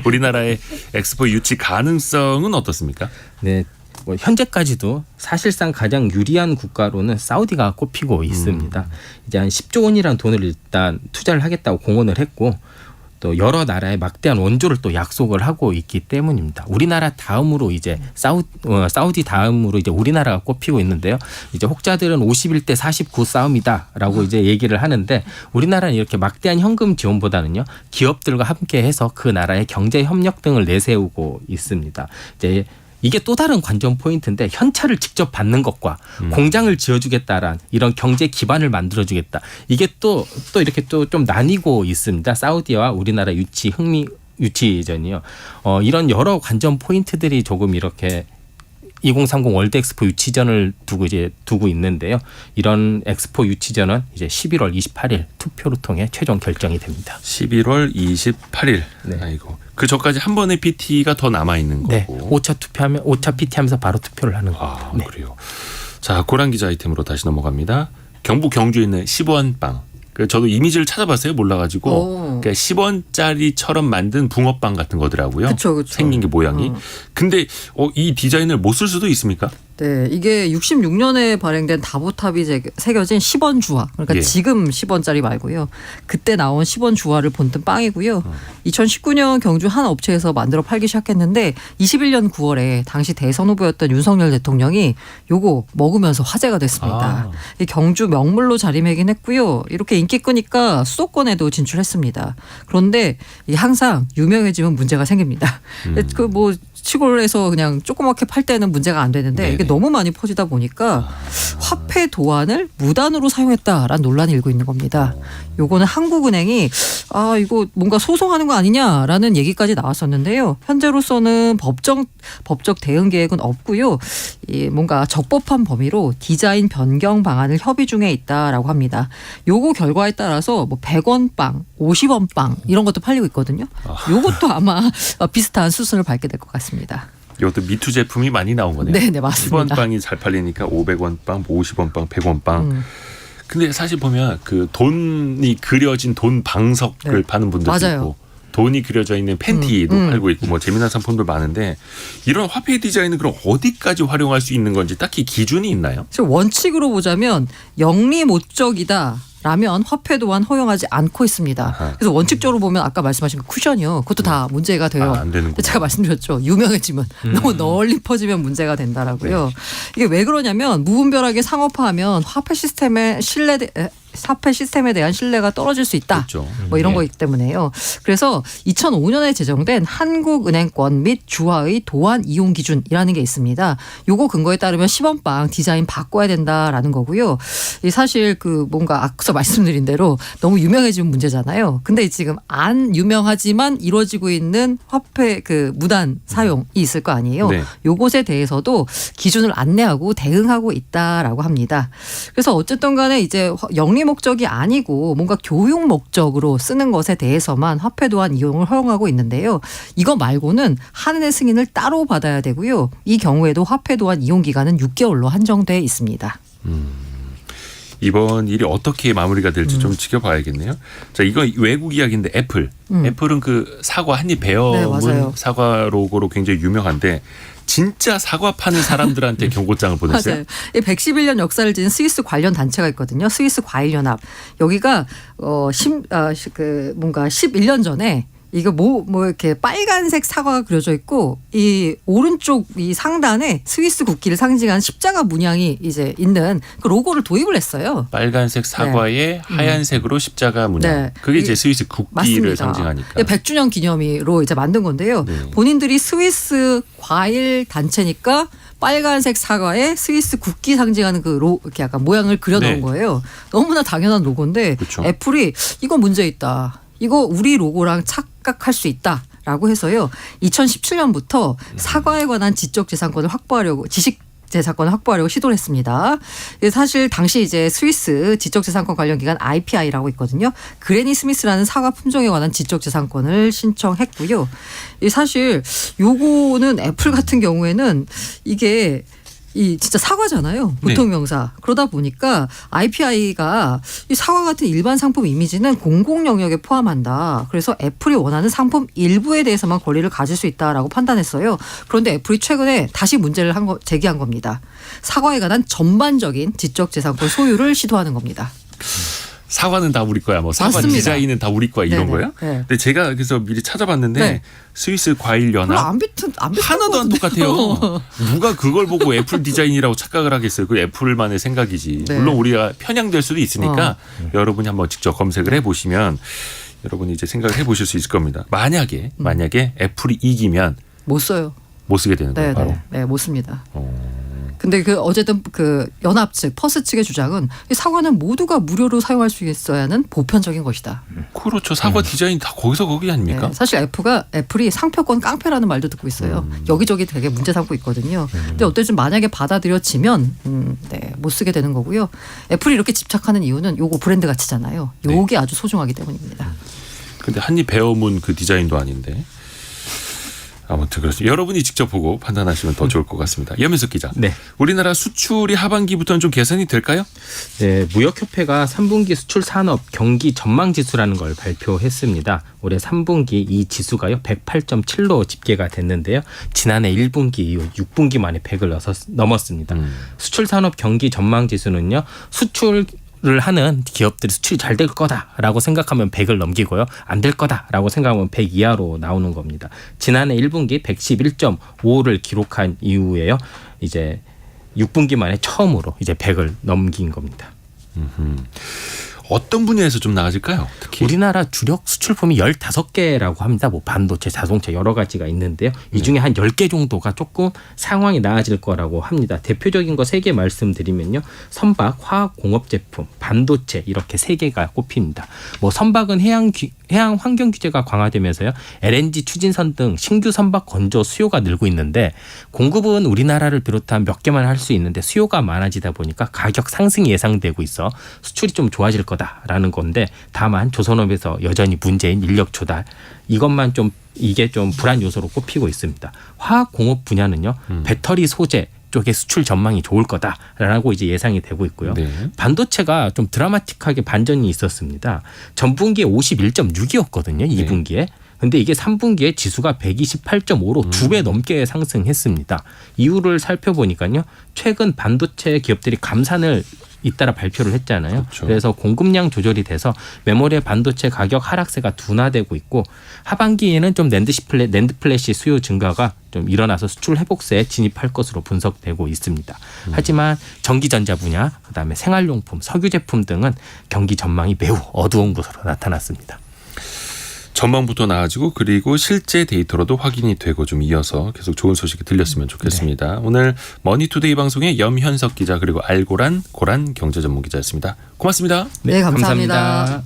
우리나라의 엑스포 유치 가능성은 어떻습니까? 네. 뭐 현재까지도 사실상 가장 유리한 국가로는 사우디가 꼽히고 있습니다. 이제 한 10조 원이라는 돈을 일단 투자를 하겠다고 공언을 했고 또 여러 나라의 막대한 원조를 또 약속을 하고 있기 때문입니다. 우리나라 다음으로 이제 사우디 다음으로 이제 우리나라가 꼽히고 있는데요. 이제 혹자들은 51대 49 싸움이다라고 이제 얘기를 하는데 우리나라는 이렇게 막대한 현금 지원보다는요 기업들과 함께해서 그 나라의 경제 협력 등을 내세우고 있습니다. 이제 이게 또 다른 관전 포인트인데 현찰을 직접 받는 것과 공장을 지어주겠다란 이런 경제 기반을 만들어주겠다. 이게 또 이렇게 또 좀 나뉘고 있습니다. 사우디와 우리나라 유치전이요. 이런 여러 관전 포인트들이 조금 이렇게 2030 월드 엑스포 유치전을 두고 있는데요. 이런 엑스포 유치전은 이제 11월 28일 투표를 통해 최종 결정이 됩니다. 11월 28일. 네. 아이고. 그 전까지 한 번의 PT가 더 남아 있는 거고. 네. 5차 PT 하면서 바로 투표를 하는 겁니다. 네. 그래요. 자, 고란 기자 아이템으로 다시 넘어갑니다. 경북 경주에 있는 10원 빵. 저도 이미지를 찾아봤어요. 몰라가지고. 그러니까 10원짜리처럼 만든 붕어빵 같은 거더라고요. 그쵸. 생긴 게 모양이. 근데 이 디자인을 못 쓸 수도 있습니까? 네, 이게 66년에 발행된 다보탑이 새겨진 10원 주화. 그러니까 예. 지금 10원짜리 말고요. 그때 나온 10원 주화를 본뜬 빵이고요. 2019년 경주 한 업체에서 만들어 팔기 시작했는데 21년 9월에 당시 대선 후보였던 윤석열 대통령이 요거 먹으면서 화제가 됐습니다. 이 경주 명물로 자리매긴 했고요. 이렇게 인기 끄니까 수도권에도 진출했습니다. 그런데 항상 유명해지면 문제가 생깁니다. 그 시골에서 그냥 조그맣게 팔 때는 문제가 안 되는데 네네. 이게 너무 많이 퍼지다 보니까 화폐 도안을 무단으로 사용했다라는 논란이 일고 있는 겁니다. 요거는 한국은행이 이거 뭔가 소송하는 거 아니냐라는 얘기까지 나왔었는데요. 현재로서는 법적 대응 계획은 없고요. 뭔가 적법한 범위로 디자인 변경 방안을 협의 중에 있다라고 합니다. 요거 결과에 따라서 뭐 100원 빵, 50원 빵 이런 것도 팔리고 있거든요. 요것도 아마 비슷한 수순을 밟게 될 것 같습니다. 이것도 미투 제품이 많이 나온 거네요. 네, 맞습니다. 10원 빵이 잘 팔리니까 500원 빵, 50원 빵, 100원 빵. 근데 사실 보면 그 돈이 그려진 돈 방석을 네. 파는 분들도 맞아요. 있고 돈이 그려져 있는 팬티도 팔고 있고 뭐 재미난 상품들 많은데 이런 화폐 디자인은 그럼 어디까지 활용할 수 있는 건지 딱히 기준이 있나요? 원칙으로 보자면 영리 목적이다. 라면 화폐 도안 허용하지 않고 있습니다. 아하. 그래서 원칙적으로 보면 아까 말씀하신 그 쿠션이요. 그것도 다 문제가 돼요. 안 되는구나. 제가 말씀드렸죠. 유명해지면 너무 널리 퍼지면 문제가 된다라고요. 네. 이게 왜 그러냐면 무분별하게 상업화하면 화폐 시스템에 대한 신뢰가 떨어질 수 있다. 그렇죠. 뭐 이런 네. 거기 때문에요. 그래서 2005년에 제정된 한국은행권 및 주화의 도안 이용 기준이라는 게 있습니다. 요거 근거에 따르면 10원빵 디자인 바꿔야 된다라는 거고요. 이 사실 그 뭔가 앞서 말씀드린 대로 너무 유명해지면 문제잖아요. 근데 지금 안 유명하지만 이루어지고 있는 화폐 그 무단 사용이 있을 거 아니에요. 네. 요것에 대해서도 기준을 안내하고 대응하고 있다라고 합니다. 그래서 어쨌든 간에 이제 영리 목적이 아니고 뭔가 교육 목적으로 쓰는 것에 대해서만 화폐 도안 이용을 허용하고 있는데요. 이거 말고는 한은의 승인을 따로 받아야 되고요. 이 경우에도 화폐 도안 이용 기간은 6개월로 한정돼 있습니다. 이번 일이 어떻게 마무리가 될지 좀 지켜봐야겠네요. 자, 이거 외국 이야기인데 애플. 애플은 그 사과 한입 네, 베어문 맞아요. 사과 로고로 굉장히 유명한데 진짜 사과 파는 사람들한테 경고장을 보냈어요. 맞아요. 111년 역사를 지닌 스위스 관련 단체가 있거든요. 스위스 과일연합. 여기가 뭔가 11년 전에 이거 뭐 이렇게 빨간색 사과가 그려져 있고 이 오른쪽 이 상단에 스위스 국기를 상징하는 십자가 문양이 이제 있는 그 로고를 도입을 했어요. 빨간색 사과에 하얀색으로 십자가 문양. 네. 그게 이제 스위스 국기를 맞습니다. 상징하니까. 100주년 기념으로 이제 만든 건데요. 네. 본인들이 스위스 과일 단체니까 빨간색 사과에 스위스 국기 상징하는 이렇게 약간 모양을 그려놓은 네. 거예요. 너무나 당연한 로고인데 그렇죠. 애플이 이거 문제 있다. 이거 우리 로고랑 착각할 수 있다. 라고 해서요. 2017년부터 사과에 관한 지식재산권을 확보하려고 시도를 했습니다. 사실 당시 이제 스위스 지적재산권 관련 기관 IPI라고 있거든요. 그레니 스미스라는 사과 품종에 관한 지적재산권을 신청했고요. 사실 요거는 애플 같은 경우에는 이게 진짜 사과잖아요. 보통명사. 그러다 보니까 IPI가 이 사과 같은 일반 상품 이미지는 공공 영역에 포함한다. 그래서 애플이 원하는 상품 일부에 대해서만 권리를 가질 수 있다라고 판단했어요. 그런데 애플이 최근에 다시 문제를 제기한 겁니다. 사과에 관한 전반적인 지적재산권 소유를 시도하는 겁니다. 사과는 다 우리 거야. 뭐 사과 맞습니다. 디자인은 다 우리 거야. 이런 네네. 거예요? 네. 근데 제가 그래서 미리 찾아봤는데 네. 스위스 과일 별로 연합 안 비슷한 하나도 안 것 똑같아요. 누가 그걸 보고 애플 디자인이라고 착각을 하겠어요. 그 애플만의 생각이지. 네. 물론 우리가 편향될 수도 있으니까 여러분이 한번 직접 검색을 해보시면 여러분이 이제 생각을 해보실 수 있을 겁니다. 만약에 애플이 이기면 못 써요. 못 쓰게 되는 거예요. 바로. 네, 못 씁니다. 근데 어쨌든 연합 측, 퍼스 측의 주장은 이 사과는 모두가 무료로 사용할 수 있어야 하는 보편적인 것이다. 그렇죠. 사과 디자인 다 거기서 거기 아닙니까? 네, 사실 애플이 상표권 깡패라는 말도 듣고 있어요. 여기저기 되게 문제 삼고 있거든요. 근데 어쨌든 만약에 받아들여지면 못 쓰게 되는 거고요. 애플이 이렇게 집착하는 이유는 요거 브랜드 가치잖아요. 요게 아주 소중하기 때문입니다. 근데 한입 베어문 그 디자인도 아닌데. 아무튼 그렇습니다. 여러분이 직접 보고 판단하시면 더 좋을 것 같습니다. 염현석 기자. 네. 우리나라 수출이 하반기부터는 좀 개선이 될까요? 네, 무역협회가 3분기 수출 산업 경기 전망 지수라는 걸 발표했습니다. 올해 3분기 이 지수가요 108.7로 집계가 됐는데요. 지난해 1분기 이후 6분기 만에 100을 넘었습니다. 수출 산업 경기 전망 지수는요. 수출을 하는 기업들이 수출이 잘 될 거다라고 생각하면 100을 넘기고요. 안 될 거다라고 생각하면 100 이하로 나오는 겁니다. 지난해 1분기 111.5를 기록한 이후에요. 이제 6분기 만에 처음으로 이제 100을 넘긴 겁니다. 어떤 분야에서 좀 나아질까요? 특히 우리나라 주력 수출품이 15개라고 합니다. 뭐 반도체, 자동차 여러 가지가 있는데요. 이 중에 한 10개 정도가 조금 상황이 나아질 거라고 합니다. 대표적인 거 3개 말씀드리면요. 선박, 화학공업 제품, 반도체 이렇게 3개가 꼽힙니다. 뭐 선박은 해양 환경 규제가 강화되면서요. LNG 추진선 등 신규 선박 건조 수요가 늘고 있는데 공급은 우리나라를 비롯한 몇 개만 할 수 있는데 수요가 많아지다 보니까 가격 상승이 예상되고 있어 수출이 좀 좋아질 거다라는 건데 다만 조선업에서 여전히 문제인 인력 조달 이것만 좀 이게 좀 불안 요소로 꼽히고 있습니다. 화학공업 분야는요. 배터리 소재 쪽의 수출 전망이 좋을 거다라고 이제 예상이 되고 있고요. 네. 반도체가 좀 드라마틱하게 반전이 있었습니다. 전분기에 51.6이었거든요. 2분기에. 근데 이게 3분기에 지수가 128.5로 2배 넘게 상승했습니다. 이유를 살펴보니까요. 최근 반도체 기업들이 감산을 잇따라 발표를 했잖아요. 그렇죠. 그래서 공급량 조절이 돼서 메모리 반도체 가격 하락세가 둔화되고 있고 하반기에는 좀 낸드 플래시 수요 증가가 좀 일어나서 수출 회복세에 진입할 것으로 분석되고 있습니다. 하지만 전기전자 분야, 그다음에 생활용품, 석유 제품 등은 경기 전망이 매우 어두운 것으로 나타났습니다. 전망부터 나아지고 그리고 실제 데이터로도 확인이 되고 좀 이어서 계속 좋은 소식이 들렸으면 좋겠습니다. 네. 오늘 머니투데이 방송의 염현석 기자 그리고 알고란 고란 경제전문기자였습니다. 고맙습니다. 네, 감사합니다.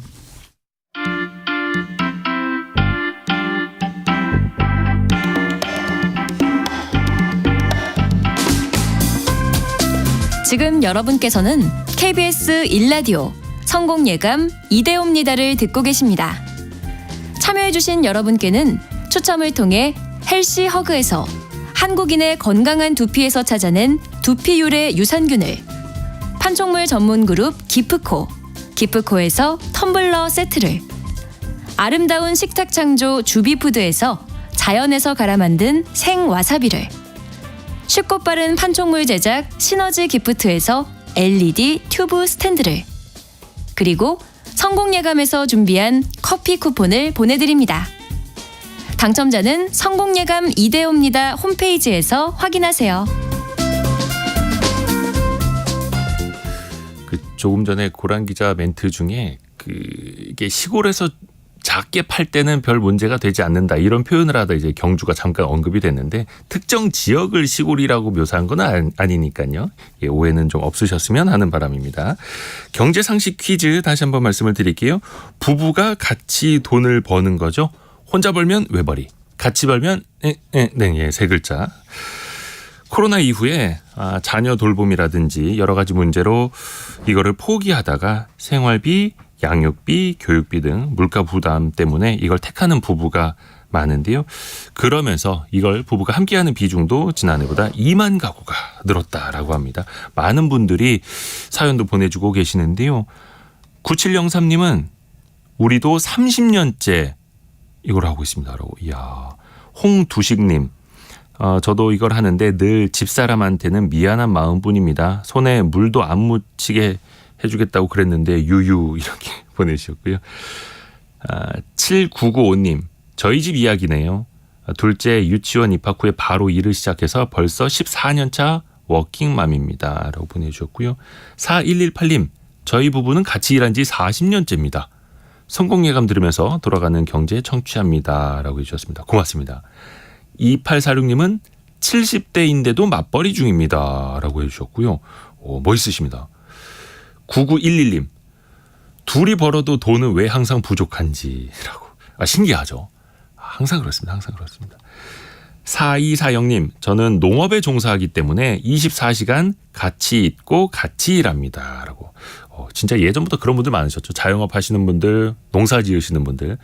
지금 여러분께서는 KBS 1라디오 성공예감 이대호입니다를 듣고 계십니다. 참여해주신 여러분께는 추첨을 통해 헬시 허그에서 한국인의 건강한 두피에서 찾아낸 두피 유래 유산균을, 판촉물 전문 그룹 기프코에서 텀블러 세트를, 아름다운 식탁 창조 주비푸드에서 자연에서 갈아 만든 생와사비를, 쉽고 빠른 판촉물 제작 시너지 기프트에서 LED 튜브 스탠드를, 그리고 성공예감에서 준비한 커피 쿠폰을 보내드립니다. 당첨자는 성공예감 이대호입니다 홈페이지에서 확인하세요. 조금 전에 고란 기자 멘트 중에 이게 시골에서 작게 팔 때는 별 문제가 되지 않는다 이런 표현을 하다 이제 경주가 잠깐 언급이 됐는데 특정 지역을 시골이라고 묘사한 건 아니니까요. 예, 오해는 좀 없으셨으면 하는 바람입니다. 경제상식 퀴즈 다시 한번 말씀을 드릴게요. 부부가 같이 돈을 버는 거죠. 혼자 벌면 외벌이, 같이 벌면 세 글자. 코로나 이후에 자녀 돌봄이라든지 여러 가지 문제로 이거를 포기하다가 생활비, 양육비, 교육비 등 물가 부담 때문에 이걸 택하는 부부가 많은데요. 그러면서 이걸 부부가 함께하는 비중도 지난해보다 2만 가구가 늘었다라고 합니다. 많은 분들이 사연도 보내주고 계시는데요. 9703님은 우리도 30년째 이걸 하고 있습니다라고. 이야. 홍두식님. 저도 이걸 하는데 늘 집사람한테는 미안한 마음뿐입니다. 손에 물도 안 묻히게 해주겠다고 그랬는데 유유 이렇게 보내주셨고요. 7995님. 저희 집 이야기네요. 둘째 유치원 입학 후에 바로 일을 시작해서 벌써 14년 차 워킹맘입니다. 라고 보내주셨고요. 4118님. 저희 부부는 같이 일한 지 40년째입니다. 성공예감 들으면서 돌아가는 경제 청취합니다. 라고 해주셨습니다. 고맙습니다. 2846님은 70대인데도 맞벌이 중입니다. 라고 해주셨고요. 멋있으십니다. 9911님. 둘이 벌어도 돈은 왜 항상 부족한지라고. 신기하죠. 항상 그렇습니다. 항상 그렇습니다. 4240님. 저는 농업에 종사하기 때문에 24시간 같이 있고 같이 일합니다. 라고. 진짜 예전부터 그런 분들 많으셨죠. 자영업 하시는 분들, 농사 지으시는 분들.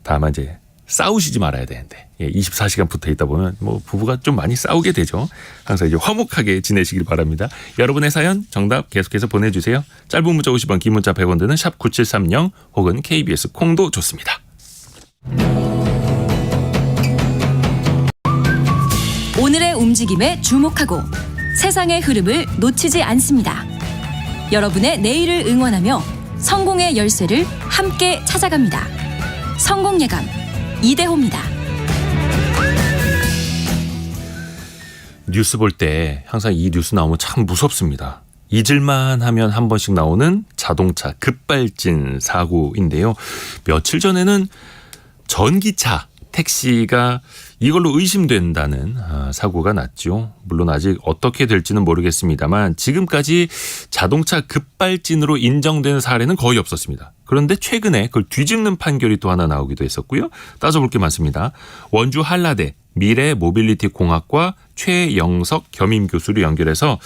다만 이제 싸우시지 말아야 되는데 24시간 붙어 있다 보면 뭐 부부가 좀 많이 싸우게 되죠. 항상 이제 화목하게 지내시길 바랍니다. 여러분의 사연 정답 계속해서 보내주세요. 짧은 문자 50원, 긴 문자 100원 드는 샵 9730 혹은 KBS 콩도 좋습니다. 오늘의 움직임에 주목하고 세상의 흐름을 놓치지 않습니다. 여러분의 내일을 응원하며 성공의 열쇠를 함께 찾아갑니다. 성공예감 이대호입니다. 뉴스 볼 때 항상 이 뉴스 나오면 참 무섭습니다. 잊을만 하면 한 번씩 나오는 자동차 급발진 사고인데요. 며칠 전에는 전기차 택시가 이걸로 의심된다는 사고가 났죠. 물론 아직 어떻게 될지는 모르겠습니다만 지금까지 자동차 급발진으로 인정된 사례는 거의 없었습니다. 그런데 최근에 그걸 뒤집는 판결이 또 하나 나오기도 했었고요. 따져볼 게 많습니다. 원주 한라대 미래모빌리티공학과 최영석 겸임 교수를 연결해서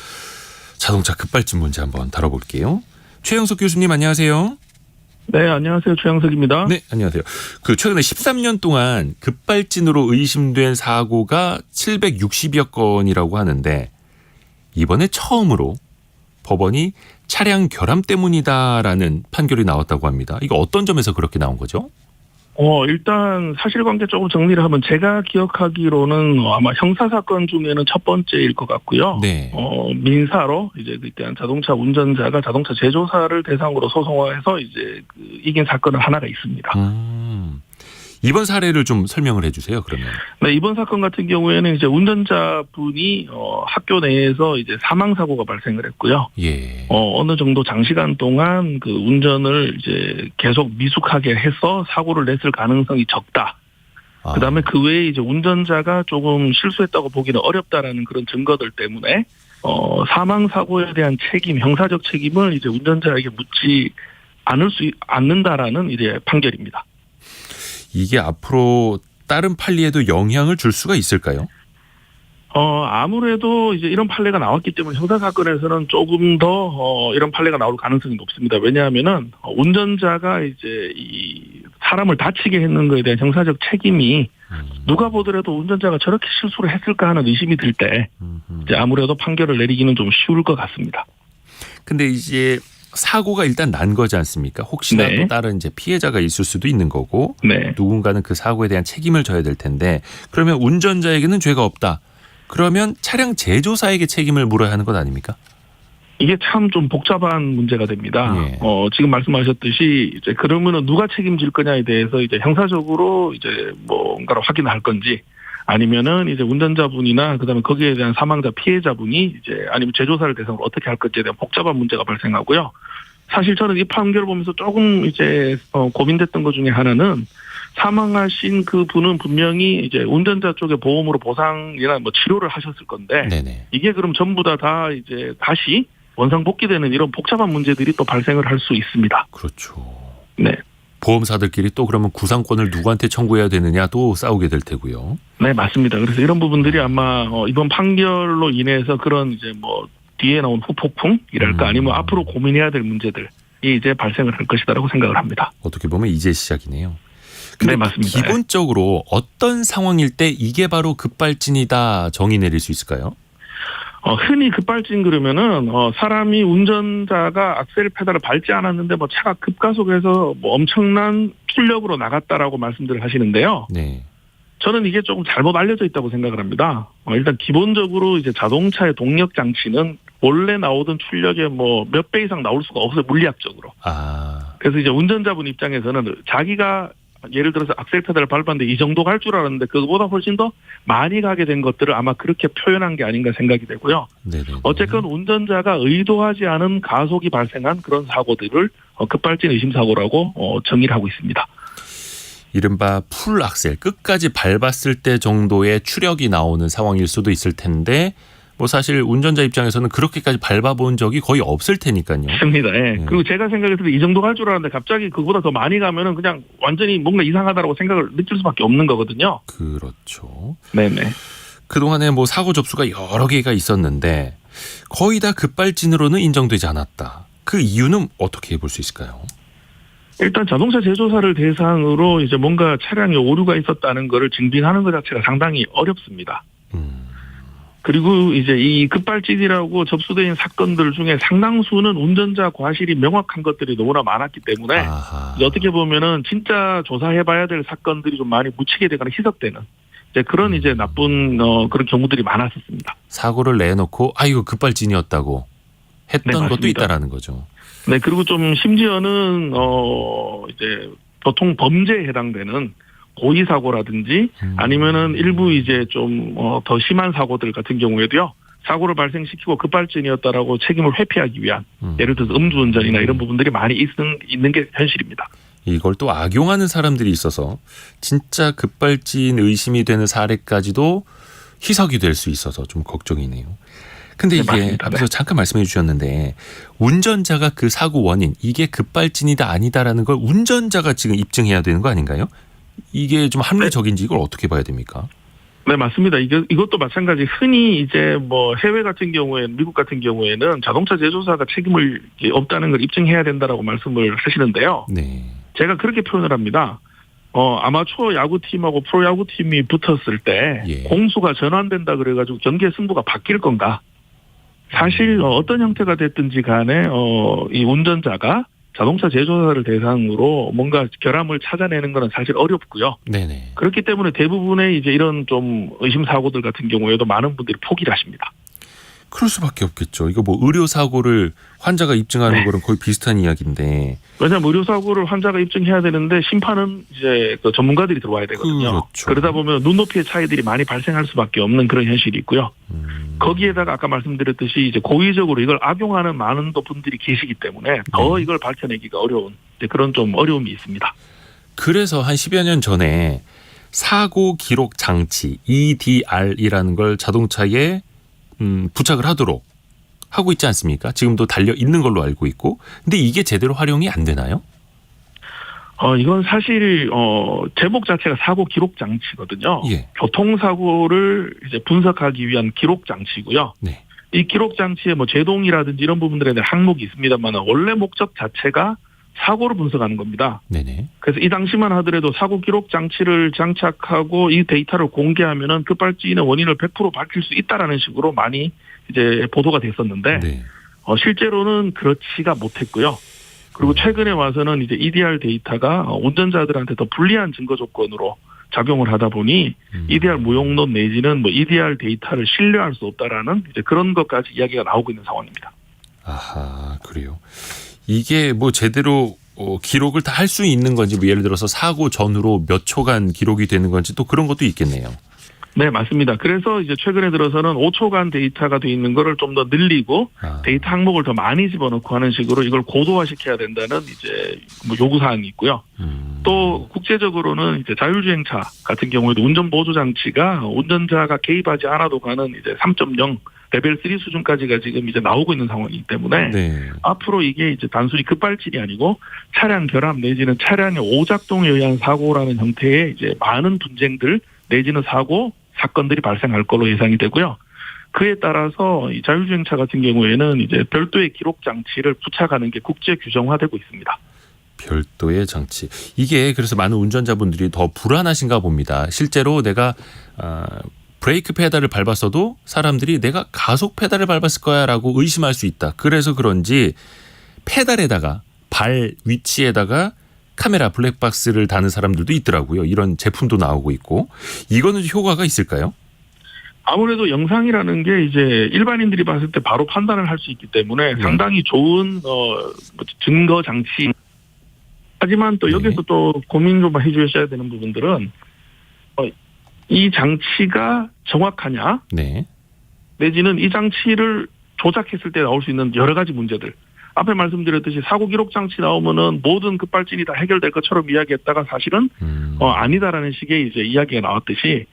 자동차 급발진 문제 한번 다뤄볼게요. 최영석 교수님 안녕하세요. 네, 안녕하세요. 최영석입니다. 네, 안녕하세요. 최근에 13년 동안 급발진으로 의심된 사고가 760여 건이라고 하는데 이번에 처음으로 법원이 차량 결함 때문이다라는 판결이 나왔다고 합니다. 이거 어떤 점에서 그렇게 나온 거죠? 일단 사실관계 조금 정리를 하면 제가 기억하기로는 아마 형사사건 중에는 첫 번째일 것 같고요. 네. 민사로 이제 그때 자동차 운전자가 자동차 제조사를 대상으로 소송해서 이제 이긴 사건은 하나가 있습니다. 이번 사례를 좀 설명을 해주세요. 그러면. 네, 이번 사건 같은 경우에는 이제 운전자분이 학교 내에서 이제 사망 사고가 발생을 했고요. 예. 어느 정도 장시간 동안 그 운전을 이제 계속 미숙하게 해서 사고를 냈을 가능성이 적다. 그다음에 그 외에 이제 운전자가 조금 실수했다고 보기는 어렵다라는 그런 증거들 때문에 사망 사고에 대한 책임, 형사적 책임을 이제 운전자에게 묻지 않는다라는 이제 판결입니다. 이게 앞으로 다른 판례에도 영향을 줄 수가 있을까요? 아무래도 이제 이런 판례가 나왔기 때문에 형사사건에서는 조금 더 이런 판례가 나올 가능성이 높습니다. 왜냐하면은 운전자가 이제 이 사람을 다치게 했는 것에 대한 형사적 책임이 누가 보더라도 운전자가 저렇게 실수를 했을까 하는 의심이 들 때 이제 아무래도 판결을 내리기는 좀 쉬울 것 같습니다. 근데 이제 사고가 일단 난 거지 않습니까? 혹시나 네. 또 다른 이제 피해자가 있을 수도 있는 거고 네. 누군가는 그 사고에 대한 책임을 져야 될 텐데 그러면 운전자에게는 죄가 없다. 그러면 차량 제조사에게 책임을 물어야 하는 것 아닙니까? 이게 참 좀 복잡한 문제가 됩니다. 예. 지금 말씀하셨듯이 이제 그러면은 누가 책임질 거냐에 대해서 이제 형사적으로 이제 뭔가를 확인할 건지 아니면은 이제 운전자분이나 그다음에 거기에 대한 사망자 피해자분이 이제 아니면 제조사를 대상으로 어떻게 할 건지에 대한 복잡한 문제가 발생하고요. 사실 저는 이 판결을 보면서 조금 이제 고민됐던 것 중에 하나는 사망하신 그 분은 분명히 이제 운전자 쪽의 보험으로 보상이나 치료를 하셨을 건데 네네. 이게 그럼 전부 다 이제 다시 원상복귀되는 이런 복잡한 문제들이 또 발생을 할 수 있습니다. 그렇죠. 네. 보험사들끼리 또 그러면 구상권을 누구한테 청구해야 되느냐 또 싸우게 될 테고요. 네, 맞습니다. 그래서 이런 부분들이 아마 이번 판결로 인해서 그런 이제 뒤에 나온 후폭풍이랄까 아니면 앞으로 고민해야 될 문제들이 이제 발생을 할 것이다라고 생각을 합니다. 어떻게 보면 이제 시작이네요. 근데 네, 맞습니다. 기본적으로 어떤 상황일 때 이게 바로 급발진이다 정의 내릴 수 있을까요? 흔히 급발진 그러면은 사람이 운전자가 악셀 페달을 밟지 않았는데 차가 급가속해서 엄청난 출력으로 나갔다라고 말씀들을 하시는데요. 네. 저는 이게 조금 잘못 알려져 있다고 생각을 합니다. 일단 기본적으로 이제 자동차의 동력 장치는 원래 나오던 출력의 몇 배 이상 나올 수가 없어요, 물리학적으로. 그래서 이제 운전자분 입장에서는 자기가 예를 들어서 악셀 페달을 밟았는데 이 정도 갈 줄 알았는데 그거보다 훨씬 더 많이 가게 된 것들을 아마 그렇게 표현한 게 아닌가 생각이 되고요. 네네. 어쨌건 운전자가 의도하지 않은 가속이 발생한 그런 사고들을 급발진 의심사고라고 정의를 하고 있습니다. 이른바 풀 악셀 끝까지 밟았을 때 정도의 추력이 나오는 상황일 수도 있을 텐데 사실 운전자 입장에서는 그렇게까지 밟아본 적이 거의 없을 테니까요. 맞습니다. 예. 그리고 제가 생각했을 때 이 정도 갈 줄 알았는데 갑자기 그거보다 더 많이 가면은 그냥 완전히 뭔가 이상하다라고 생각을 느낄 수밖에 없는 거거든요. 그렇죠. 네네. 그동안에 사고 접수가 여러 개가 있었는데 거의 다 급발진으로는 인정되지 않았다. 그 이유는 어떻게 볼 수 있을까요? 일단 자동차 제조사를 대상으로 이제 뭔가 차량에 오류가 있었다는 것을 증빙하는 것 자체가 상당히 어렵습니다. 그리고 이제 이 급발진이라고 접수된 사건들 중에 상당수는 운전자 과실이 명확한 것들이 너무나 많았기 때문에 어떻게 보면은 진짜 조사해봐야 될 사건들이 좀 많이 묻히게 되거나 희석되는 이제 그런 이제 나쁜 그런 경우들이 많았었습니다. 사고를 내놓고 이거 급발진이었다고 했던 네, 것도 있다라는 거죠. 네, 그리고 좀 심지어는 이제 보통 범죄에 해당되는 고의 사고라든지 아니면은 일부 이제 좀 더 심한 사고들 같은 경우에도요 사고를 발생시키고 급발진이었다라고 책임을 회피하기 위한 예를 들어서 음주운전이나 이런 부분들이 많이 있는 게 현실입니다. 이걸 또 악용하는 사람들이 있어서 진짜 급발진 의심이 되는 사례까지도 희석이 될 수 있어서 좀 걱정이네요. 근데 이게 맞습니다. 앞에서 잠깐 말씀해 주셨는데 운전자가 그 사고 원인 이게 급발진이다 아니다라는 걸 운전자가 지금 입증해야 되는 거 아닌가요? 이게 좀 합리적인지 이걸 어떻게 봐야 됩니까? 네, 맞습니다. 이것도 마찬가지. 흔히 이제 뭐 해외 같은 경우에는, 미국 같은 경우에는 자동차 제조사가 책임을 없다는 걸 입증해야 된다라고 말씀을 하시는데요. 네. 제가 그렇게 표현을 합니다. 아마추어 야구팀하고 프로야구팀이 붙었을 때 예. 공수가 전환된다 그래가지고 경기의 승부가 바뀔 건가? 사실 어떤 형태가 됐든지 간에 이 운전자가 자동차 제조사를 대상으로 뭔가 결함을 찾아내는 것은 사실 어렵고요. 네네. 그렇기 때문에 대부분의 이제 이런 좀 의심 사고들 같은 경우에도 많은 분들이 포기를 하십니다. 그럴 수밖에 없겠죠. 이거 뭐 의료 사고를 환자가 입증하는 네. 거랑 거의 비슷한 이야기인데. 왜냐하면 의료 사고를 환자가 입증해야 되는데 심판은 이제 그 전문가들이 들어와야 되거든요. 그렇죠. 그러다 보면 눈높이의 차이들이 많이 발생할 수밖에 없는 그런 현실이 있고요. 거기에다가 아까 말씀드렸듯이 이제 고의적으로 이걸 악용하는 많은 또 분들이 계시기 때문에 더 이걸 밝혀내기가 어려운 그런 좀 어려움이 있습니다. 그래서 한 10여 년 전에 사고 기록 장치 EDR이라는 걸 자동차에 부착을 하도록 하고 있지 않습니까? 지금도 달려 있는 걸로 알고 있고. 근데 이게 제대로 활용이 안 되나요? 이건 사실 제목 자체가 사고 기록 장치거든요. 예. 교통사고를 이제 분석하기 위한 기록 장치고요. 네. 이 기록 장치에 뭐 제동이라든지 이런 부분들에 대한 항목이 있습니다만 원래 목적 자체가 사고를 분석하는 겁니다. 네네. 그래서 이 당시만 하더라도 사고 기록 장치를 장착하고 이 데이터를 공개하면은 급발진의 원인을 100% 밝힐 수 있다라는 식으로 많이 이제 보도가 됐었는데 네. 실제로는 그렇지가 못했고요. 그리고 최근에 와서는 이제 EDR 데이터가 운전자들한테 더 불리한 증거 조건으로 작용을 하다 보니 EDR 무용론 내지는 뭐 EDR 데이터를 신뢰할 수 없다라는 이제 그런 것까지 이야기가 나오고 있는 상황입니다. 아하, 그래요. 이게 뭐 제대로 기록을 다 할 수 있는 건지 뭐 예를 들어서 사고 전후로 몇 초간 기록이 되는 건지 또 그런 것도 있겠네요. 네, 맞습니다. 그래서 이제 최근에 들어서는 5초간 데이터가 돼 있는 거를 좀 더 늘리고 데이터 항목을 더 많이 집어넣고 하는 식으로 이걸 고도화시켜야 된다는 이제 뭐 요구 사항이 있고요. 또 국제적으로는 이제 자율주행차 같은 경우에도 운전 보조 장치가 운전자가 개입하지 않아도 가는 이제 3.0 레벨 3 수준까지가 지금 이제 나오고 있는 상황이기 때문에 네. 앞으로 이게 이제 단순히 급발진이 아니고 차량 결함 내지는 차량의 오작동에 의한 사고라는 형태의 이제 많은 분쟁들 내지는 사건들이 발생할 걸로 예상이 되고요. 그에 따라서 이 자율주행차 같은 경우에는 이제 별도의 기록 장치를 부착하는 게 국제 규정화되고 있습니다. 별도의 장치. 이게 그래서 많은 운전자분들이 더 불안하신가 봅니다. 실제로 내가 브레이크 페달을 밟았어도 사람들이 내가 가속 페달을 밟았을 거야라고 의심할 수 있다. 그래서 그런지 페달에다가 발 위치에다가 카메라 블랙박스를 다는 사람들도 있더라고요. 이런 제품도 나오고 있고. 이거는 효과가 있을까요? 아무래도 영상이라는 게 이제 일반인들이 봤을 때 바로 판단을 할 수 있기 때문에 상당히 좋은 증거 장치. 하지만 또 여기서 또 고민 좀 해주셔야 되는 부분들은 이 장치가 정확하냐? 네. 내지는 이 장치를 조작했을 때 나올 수 있는 여러 가지 문제들. 앞에 말씀드렸듯이 사고 기록 장치 나오면은 모든 급발진이 다 해결될 것처럼 이야기했다가 사실은 아니다라는 식의 이제 이야기가 나왔듯이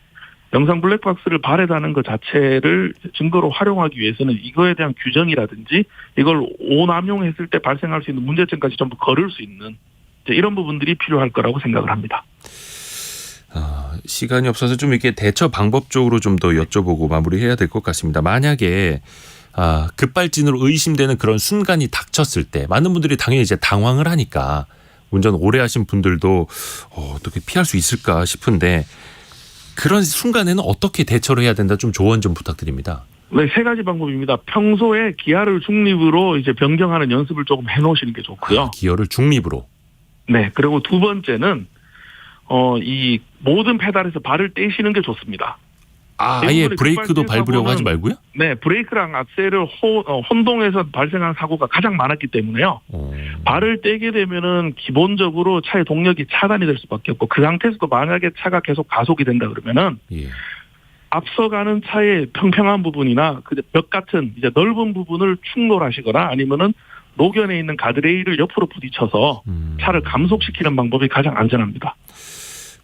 영상 블랙박스를 발에 다는 것 자체를 증거로 활용하기 위해서는 이거에 대한 규정이라든지 이걸 오남용했을 때 발생할 수 있는 문제점까지 전부 거를 수 있는 이런 부분들이 필요할 거라고 생각을 합니다. 시간이 없어서 좀 이렇게 대처 방법적으로 좀 더 여쭤보고 마무리해야 될 것 같습니다. 만약에 급발진으로 의심되는 그런 순간이 닥쳤을 때 많은 분들이 당연히 이제 당황을 하니까 운전 오래 하신 분들도 어떻게 피할 수 있을까 싶은데 그런 순간에는 어떻게 대처를 해야 된다 좀 조언 좀 부탁드립니다. 네, 세 가지 방법입니다. 평소에 기아를 중립으로 이제 변경하는 연습을 조금 해놓으시는 게 좋고요. 기어를 중립으로. 네, 그리고 두 번째는 이 모든 페달에서 발을 떼시는 게 좋습니다. 아예 브레이크도 밟으려고 하지 말고요? 네, 브레이크랑 악셀을 혼동해서 발생한 사고가 가장 많았기 때문에요. 발을 떼게 되면은 기본적으로 차의 동력이 차단이 될 수밖에 없고 그 상태에서도 만약에 차가 계속 가속이 된다 그러면은 앞서가는 차의 평평한 부분이나 그 벽 같은 이제 넓은 부분을 충돌하시거나 아니면은 노견에 있는 가드레일을 옆으로 부딪혀서 차를 감속시키는 방법이 가장 안전합니다.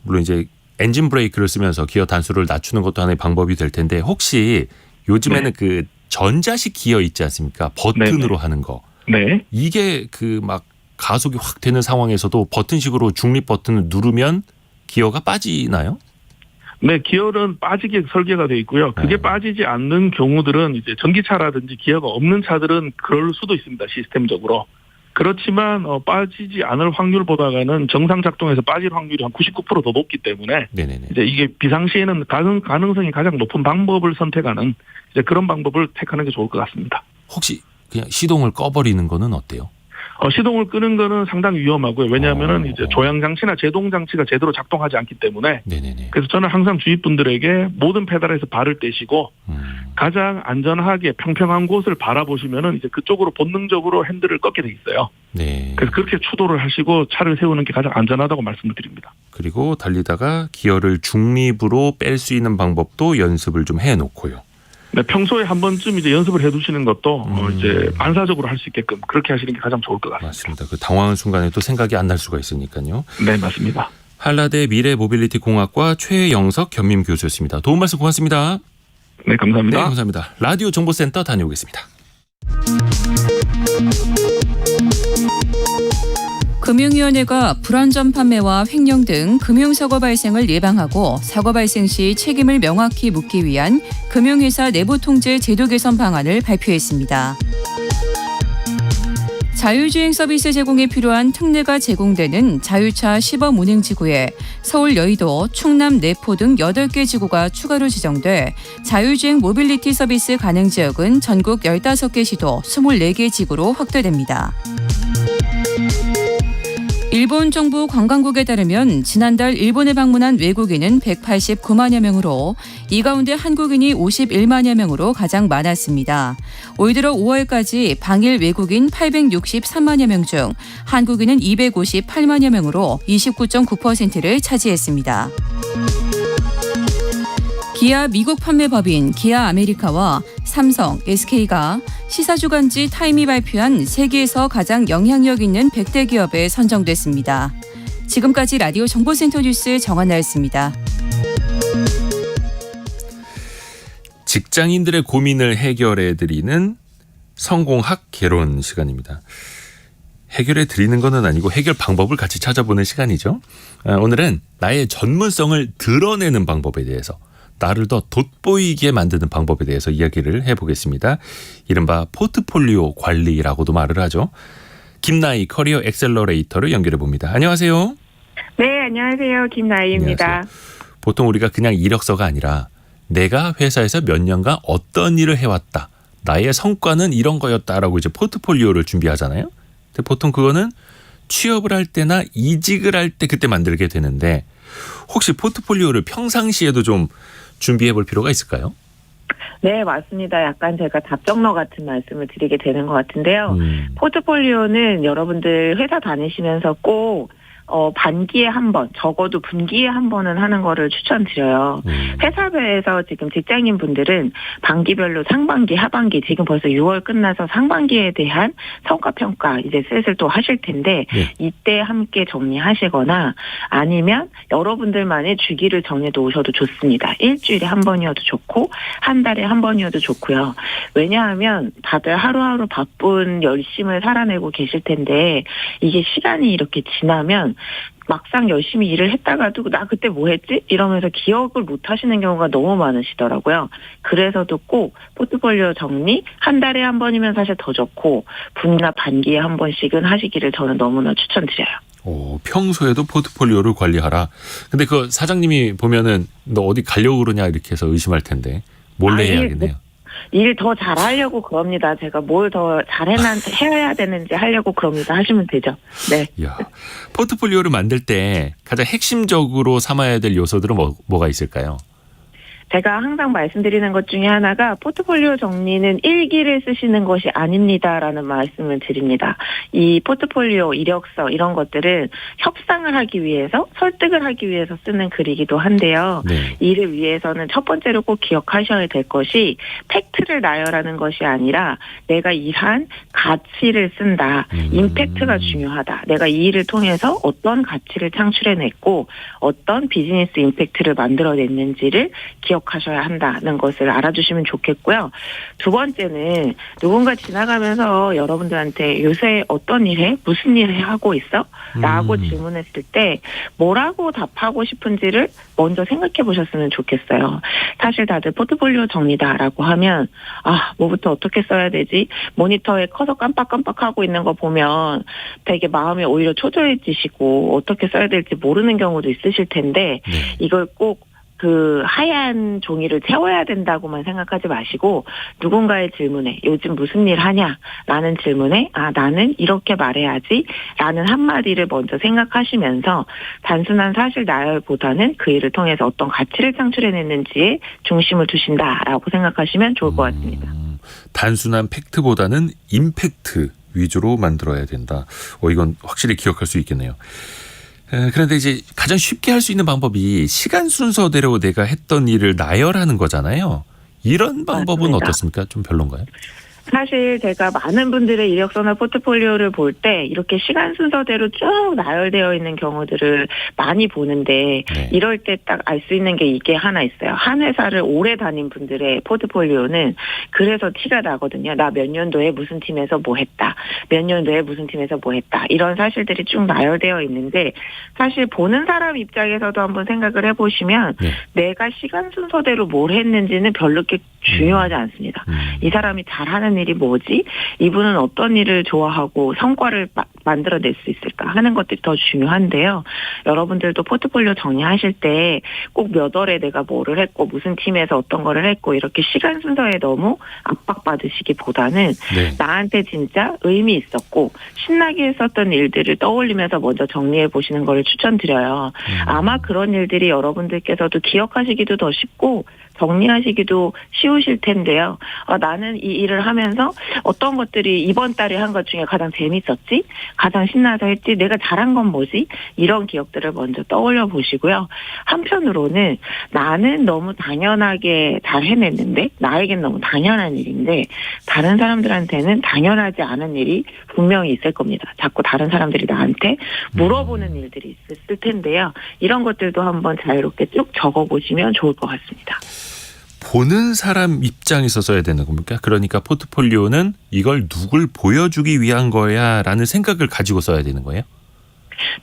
물론 이제 엔진 브레이크를 쓰면서 기어 단수를 낮추는 것도 하나의 방법이 될 텐데 혹시 요즘에는 그 전자식 기어 있지 않습니까? 버튼으로 하는 거. 네. 이게 그 막 가속이 확 되는 상황에서도 버튼식으로 중립 버튼을 누르면 기어가 빠지나요? 네, 기어는 빠지게 설계가 돼 있고요. 그게 빠지지 않는 경우들은 이제 전기차라든지 기어가 없는 차들은 그럴 수도 있습니다. 시스템적으로. 그렇지만 빠지지 않을 확률보다는 정상 작동에서 빠질 확률이 한 99% 더 높기 때문에 네네네. 이제 이게 비상시에는 가능성이 가장 높은 방법을 선택하는 이제 그런 방법을 택하는 게 좋을 것 같습니다. 혹시 그냥 시동을 꺼버리는 거는 어때요? 시동을 끄는 거는 상당히 위험하고요. 왜냐하면은 이제 조향 장치나 제동 장치가 제대로 작동하지 않기 때문에. 네네네. 그래서 저는 항상 주위 분들에게 모든 페달에서 발을 떼시고 가장 안전하게 평평한 곳을 바라보시면은 이제 그쪽으로 본능적으로 핸들을 꺾게 돼 있어요. 네. 그래서 그렇게 추돌을 하시고 차를 세우는 게 가장 안전하다고 말씀을 드립니다. 그리고 달리다가 기어를 중립으로 뺄 수 있는 방법도 연습을 좀 해놓고요. 네, 평소에 한 번쯤 이제 연습을 해두시는 것도 이제 반사적으로 할 수 있게끔 그렇게 하시는 게 가장 좋을 것 같습니다. 맞습니다. 그 당황한 순간에 또 생각이 안 날 수가 있으니까요. 네, 맞습니다. 한라대 미래모빌리티공학과 최영석 겸임 교수였습니다. 도움 말씀 고맙습니다. 네, 감사합니다. 네, 감사합니다. 라디오 정보센터 다녀오겠습니다. 금융위원회가 불안전 판매와 횡령 등 금융사고 발생을 예방하고 사고 발생 시 책임을 명확히 묻기 위한 금융회사 내부통제 제도 개선 방안을 발표했습니다. 자율주행 서비스 제공에 필요한 특례가 제공되는 자유차 시범 운행 지구에 서울 여의도, 충남 내포 등 8개 지구가 추가로 지정돼 자율주행 모빌리티 서비스 가능 지역은 전국 15개 시도 24개 지구로 확대됩니다. 일본 정부 관광국에 따르면 지난달 일본에 방문한 외국인은 189만여 명으로 이 가운데 한국인이 51만여 명으로 가장 많았습니다. 올 들어 5월까지 방일 외국인 863만여 명 중 한국인은 258만여 명으로 29.9%를 차지했습니다. 기아 미국 판매법인 기아 아메리카와 삼성, SK가 시사주간지 타임이 발표한 세계에서 가장 영향력 있는 100대 기업에 선정됐습니다. 지금까지 라디오 정보센터 뉴스 정한나였습니다. 직장인들의 고민을 해결해드리는 성공학 개론 시간입니다. 해결해드리는 것은 아니고 해결 방법을 같이 찾아보는 시간이죠. 오늘은 나의 전문성을 드러내는 방법에 대해서 나를 더 돋보이게 만드는 방법에 대해서 이야기를 해보겠습니다. 이른바 포트폴리오 관리라고도 말을 하죠. 김나희 커리어 엑셀러레이터를 연결해 봅니다. 안녕하세요. 네, 안녕하세요. 김나희입니다. 안녕하세요. 보통 우리가 그냥 이력서가 아니라 내가 회사에서 몇 년간 어떤 일을 해왔다. 나의 성과는 이런 거였다라고 이제 포트폴리오를 준비하잖아요. 근데 보통 그거는 취업을 할 때나 이직을 할 때 그때 만들게 되는데 혹시 포트폴리오를 평상시에도 좀 준비해 볼 필요가 있을까요? 네, 맞습니다. 약간 제가 답정너 같은 말씀을 드리게 되는 것 같은데요. 포트폴리오는 여러분들 회사 다니시면서 꼭 반기에 한 번, 적어도 분기에 한 번은 하는 거를 추천드려요. 회사별에서 지금 직장인 분들은 반기별로 상반기, 하반기, 지금 벌써 6월 끝나서 상반기에 대한 성과평가 이제 슬슬 또 하실 텐데, 네. 이때 함께 정리하시거나 아니면 여러분들만의 주기를 정해 놓으셔도 좋습니다. 일주일에 한 번이어도 좋고, 한 달에 한 번이어도 좋고요. 왜냐하면 다들 하루하루 바쁜 열심을 살아내고 계실 텐데, 이게 시간이 이렇게 지나면 막상 열심히 일을 했다가도 나 그때 뭐 했지? 이러면서 기억을 못 하시는 경우가 너무 많으시더라고요. 그래서도 꼭 포트폴리오 정리 한 달에 한 번이면 사실 더 좋고 분기나 반기에 한 번씩은 하시기를 저는 너무나 추천드려요. 평소에도 포트폴리오를 관리하라. 근데 그 사장님이 보면은 너 어디 가려고 그러냐 이렇게 해서 의심할 텐데 몰래 해야겠네요. 일 더 잘하려고 그럽니다. 제가 뭘 더 해야 되는지 하려고 그럽니다. 하시면 되죠. 네. 이야, 포트폴리오를 만들 때 가장 핵심적으로 삼아야 될 요소들은 뭐가 있을까요? 제가 항상 말씀드리는 것 중에 하나가 포트폴리오 정리는 일기를 쓰시는 것이 아닙니다라는 말씀을 드립니다. 이 포트폴리오, 이력서 이런 것들은 협상을 하기 위해서 설득을 하기 위해서 쓰는 글이기도 한데요. 네. 이를 위해서는 첫 번째로 꼭 기억하셔야 될 것이 팩트를 나열하는 것이 아니라 내가 일한 가치를 쓴다. 임팩트가 중요하다. 내가 이 일을 통해서 어떤 가치를 창출해냈고 어떤 비즈니스 임팩트를 만들어냈는지를 기억하셔야 한다는 것을 알아주시면 좋겠고요. 두 번째는 누군가 지나가면서 여러분들한테 요새 어떤 일 해? 무슨 일 하고 있어? 라고 질문했을 때 뭐라고 답하고 싶은지를 먼저 생각해 보셨으면 좋겠어요. 사실 다들 포트폴리오 정리다라고 하면 뭐부터 어떻게 써야 되지? 모니터에 커서 깜빡깜빡하고 있는 거 보면 되게 마음이 오히려 초조해지시고 어떻게 써야 될지 모르는 경우도 있으실 텐데 네. 이걸 꼭 그 하얀 종이를 채워야 된다고만 생각하지 마시고 누군가의 질문에 요즘 무슨 일 하냐라는 질문에 나는 이렇게 말해야지 라는 한마디를 먼저 생각하시면서 단순한 사실 나열보다는 그 일을 통해서 어떤 가치를 창출해냈는지에 중심을 두신다라고 생각하시면 좋을 것 같습니다. 단순한 팩트보다는 임팩트 위주로 만들어야 된다. 이건 확실히 기억할 수 있겠네요. 그런데 이제 가장 쉽게 할 수 있는 방법이 시간 순서대로 내가 했던 일을 나열하는 거잖아요. 이런 방법은 맞습니다. 어떻습니까? 좀 별론가요? 사실 제가 많은 분들의 이력서나 포트폴리오를 볼 때 이렇게 시간 순서대로 쭉 나열되어 있는 경우들을 많이 보는데 네. 이럴 때 딱 알 수 있는 게 이게 하나 있어요. 한 회사를 오래 다닌 분들의 포트폴리오는 그래서 티가 나거든요. 나 몇 년도에 무슨 팀에서 뭐 했다. 몇 년도에 무슨 팀에서 뭐 했다. 이런 사실들이 쭉 나열되어 있는데 사실 보는 사람 입장에서도 한번 생각을 해보시면 네. 내가 시간 순서대로 뭘 했는지는 별로 그렇게 중요하지 않습니다. 이 사람이 잘하는 일이 뭐지? 이분은 어떤 일을 좋아하고 성과를 만들어낼 수 있을까 하는 것들이 더 중요한데요. 여러분들도 포트폴리오 정리하실 때 꼭 몇 월에 내가 뭐를 했고 무슨 팀에서 어떤 거를 했고 이렇게 시간 순서에 너무 압박받으시기보다는 네. 나한테 진짜 의미 있었고 신나게 했었던 일들을 떠올리면서 먼저 정리해 보시는 걸 추천드려요. 아마 그런 일들이 여러분들께서도 기억하시기도 더 쉽고 정리하시기도 쉬우실 텐데요. 나는 이 일을 하면서 어떤 것들이 이번 달에 한 것 중에 가장 재밌었지? 가장 신나서 했지? 내가 잘한 건 뭐지? 이런 기억들을 먼저 떠올려 보시고요. 한편으로는 나는 너무 당연하게 잘 해냈는데 나에겐 너무 당연한 일인데 다른 사람들한테는 당연하지 않은 일이 분명히 있을 겁니다. 자꾸 다른 사람들이 나한테 물어보는 일들이 있을 텐데요. 이런 것들도 한번 자유롭게 쭉 적어보시면 좋을 것 같습니다. 보는 사람 입장에서 써야 되는 겁니까? 그러니까 포트폴리오는 이걸 누굴 보여주기 위한 거야 라는 생각을 가지고 써야 되는 거예요?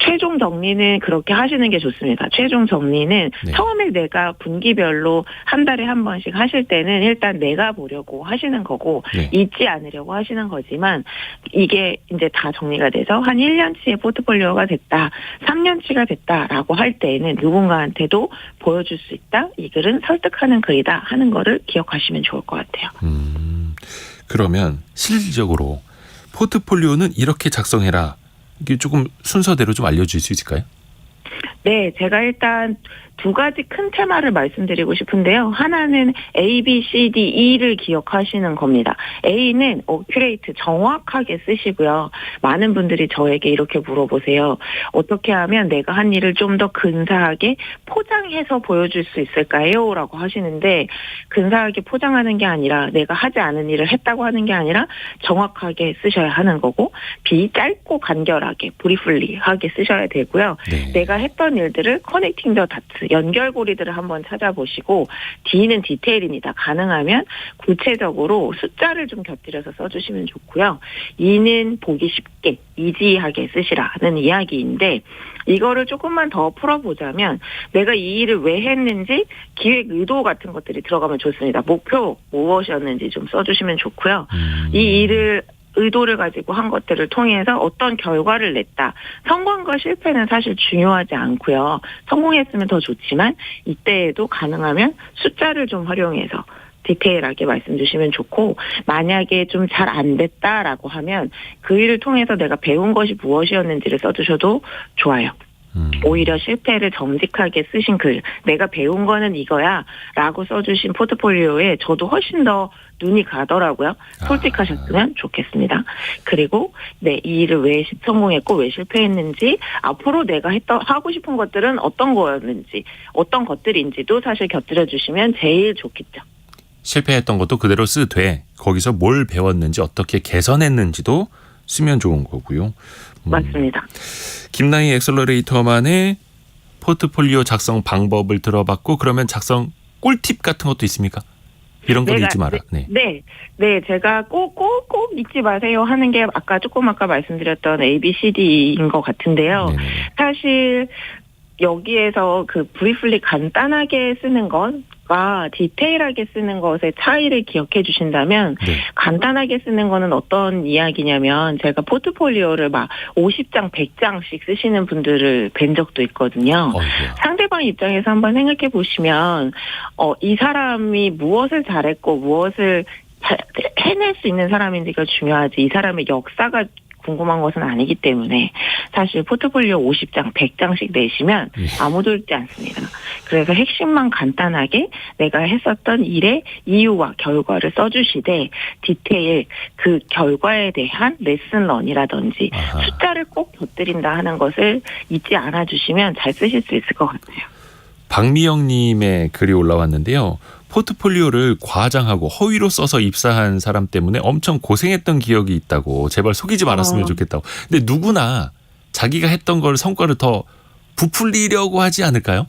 최종 정리는 그렇게 하시는 게 좋습니다. 최종 정리는 네. 처음에 내가 분기별로 한 달에 한 번씩 하실 때는 일단 내가 보려고 하시는 거고 네. 잊지 않으려고 하시는 거지만 이게 이제 다 정리가 돼서 한 1년치의 포트폴리오가 됐다. 3년치가 됐다라고 할 때에는 누군가한테도 보여줄 수 있다. 이 글은 설득하는 글이다 하는 거를 기억하시면 좋을 것 같아요. 그러면 실질적으로 포트폴리오는 이렇게 작성해라. 이게 조금 순서대로 좀 알려줄 수 있을까요? 네, 제가 일단 두 가지 큰 테마를 말씀드리고 싶은데요. 하나는 A, B, C, D, E를 기억하시는 겁니다. A는 어큐레이트 정확하게 쓰시고요. 많은 분들이 저에게 이렇게 물어보세요. 어떻게 하면 내가 한 일을 좀 더 근사하게 포장해서 보여줄 수 있을까요? 라고 하시는데 근사하게 포장하는 게 아니라 내가 하지 않은 일을 했다고 하는 게 아니라 정확하게 쓰셔야 하는 거고 B, 짧고 간결하게 브리플리하게 쓰셔야 되고요. 네. 내가 했던 일들을 커넥팅 더 다트 연결고리들을 한번 찾아보시고 D는 디테일입니다. 가능하면 구체적으로 숫자를 좀 곁들여서 써주시면 좋고요. E는 보기 쉽게 이지하게 쓰시라는 이야기인데 이거를 조금만 더 풀어보자면 내가 이 일을 왜 했는지 기획 의도 같은 것들이 들어가면 좋습니다. 목표 무엇이었는지 좀 써주시면 좋고요. 이 일을 의도를 가지고 한 것들을 통해서 어떤 결과를 냈다. 성공과 실패는 사실 중요하지 않고요. 성공했으면 더 좋지만 이때에도 가능하면 숫자를 좀 활용해서 디테일하게 말씀 주시면 좋고 만약에 좀 잘 안 됐다라고 하면 그 일을 통해서 내가 배운 것이 무엇이었는지를 써주셔도 좋아요. 오히려 실패를 정직하게 쓰신 글, 내가 배운 거는 이거야 라고 써주신 포트폴리오에 저도 훨씬 더 눈이 가더라고요. 솔직하셨으면 좋겠습니다. 그리고 이 일을 왜 성공했고 왜 실패했는지, 앞으로 내가 하고 싶은 것들은 어떤 거였는지, 어떤 것들인지도 사실 곁들여 주시면 제일 좋겠죠. 실패했던 것도 그대로 쓰되 거기서 뭘 배웠는지 어떻게 개선했는지도 쓰면 좋은 거고요. 맞습니다. 김나희 엑셀러레이터만의 포트폴리오 작성 방법을 들어봤고, 그러면 작성 꿀팁 같은 것도 있습니까? 이런 걸 잊지 마라. 네, 제가 꼭 잊지 마세요 하는 게 아까 말씀드렸던 ABCD인 것 같은데요. 네네. 사실 여기에서 그 브리플리 간단하게 쓰는 것과 디테일하게 쓰는 것의 차이를 기억해 주신다면, 네. 간단하게 쓰는 거는 어떤 이야기냐면, 제가 포트폴리오를 막 50장, 100장씩 쓰시는 분들을 뵌 적도 있거든요. 어이구야. 상대방 입장에서 한번 생각해 보시면, 이 사람이 무엇을 잘했고 무엇을 해낼 수 있는 사람인지가 중요하지, 이 사람의 역사가 궁금한 것은 아니기 때문에 사실 포트폴리오 50장, 100장씩 내시면 아무도 읽지 않습니다. 그래서 핵심만 간단하게 내가 했었던 일의 이유와 결과를 써주시되, 디테일, 그 결과에 대한 레슨런이라든지 아하. 숫자를 꼭 곁들인다 하는 것을 잊지 않아 주시면 잘 쓰실 수 있을 것 같아요. 박미영님의 글이 올라왔는데요. 포트폴리오를 과장하고 허위로 써서 입사한 사람 때문에 엄청 고생했던 기억이 있다고, 제발 속이지 말았으면 좋겠다고. 근데 누구나 자기가 했던 걸 성과를 더 부풀리려고 하지 않을까요?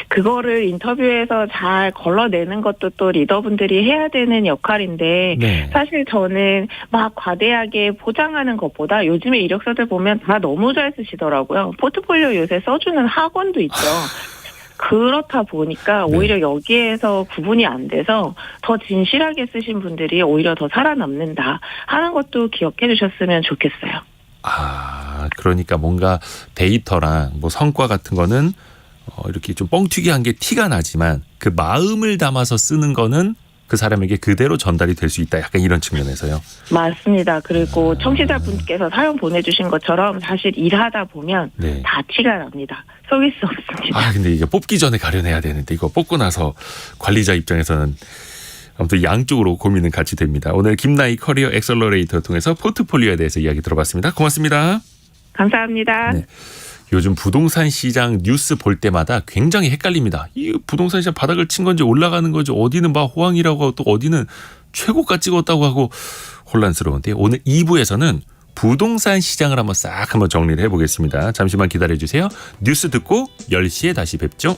그거를 인터뷰에서 잘 걸러내는 것도 또 리더분들이 해야 되는 역할인데, 네. 사실 저는 막 과대하게 포장하는 것보다, 요즘에 이력서들 보면 다 너무 잘 쓰시더라고요. 포트폴리오 요새 써주는 학원도 있죠. 그렇다 보니까 네. 오히려 여기에서 구분이 안 돼서 더 진실하게 쓰신 분들이 오히려 더 살아남는다 하는 것도 기억해 주셨으면 좋겠어요. 그러니까 뭔가 데이터랑 뭐 성과 같은 거는 이렇게 좀 뻥튀기한 게 티가 나지만, 그 마음을 담아서 쓰는 거는 그 사람에게 그대로 전달이 될 수 있다. 약간 이런 측면에서요. 맞습니다. 그리고 청취자분께서 사연 보내주신 것처럼 사실 일하다 보면 네. 다 티가 납니다. 속일 수 없습니다. 근데 이게 뽑기 전에 가려내야 되는데, 이거 뽑고 나서 관리자 입장에서는 아무튼 양쪽으로 고민은 같이 됩니다. 오늘 김나희 커리어 엑셀러레이터 통해서 포트폴리오에 대해서 이야기 들어봤습니다. 고맙습니다. 감사합니다. 네. 요즘 부동산 시장 뉴스 볼 때마다 굉장히 헷갈립니다. 이 부동산 시장 바닥을 친 건지 올라가는 건지, 어디는 막 호황이라고 하고 또 어디는 최고가 찍었다고 하고 혼란스러운데, 오늘 2부에서는 부동산 시장을 한번 싹 한번 정리를 해보겠습니다. 잠시만 기다려주세요. 뉴스 듣고 10시에 다시 뵙죠.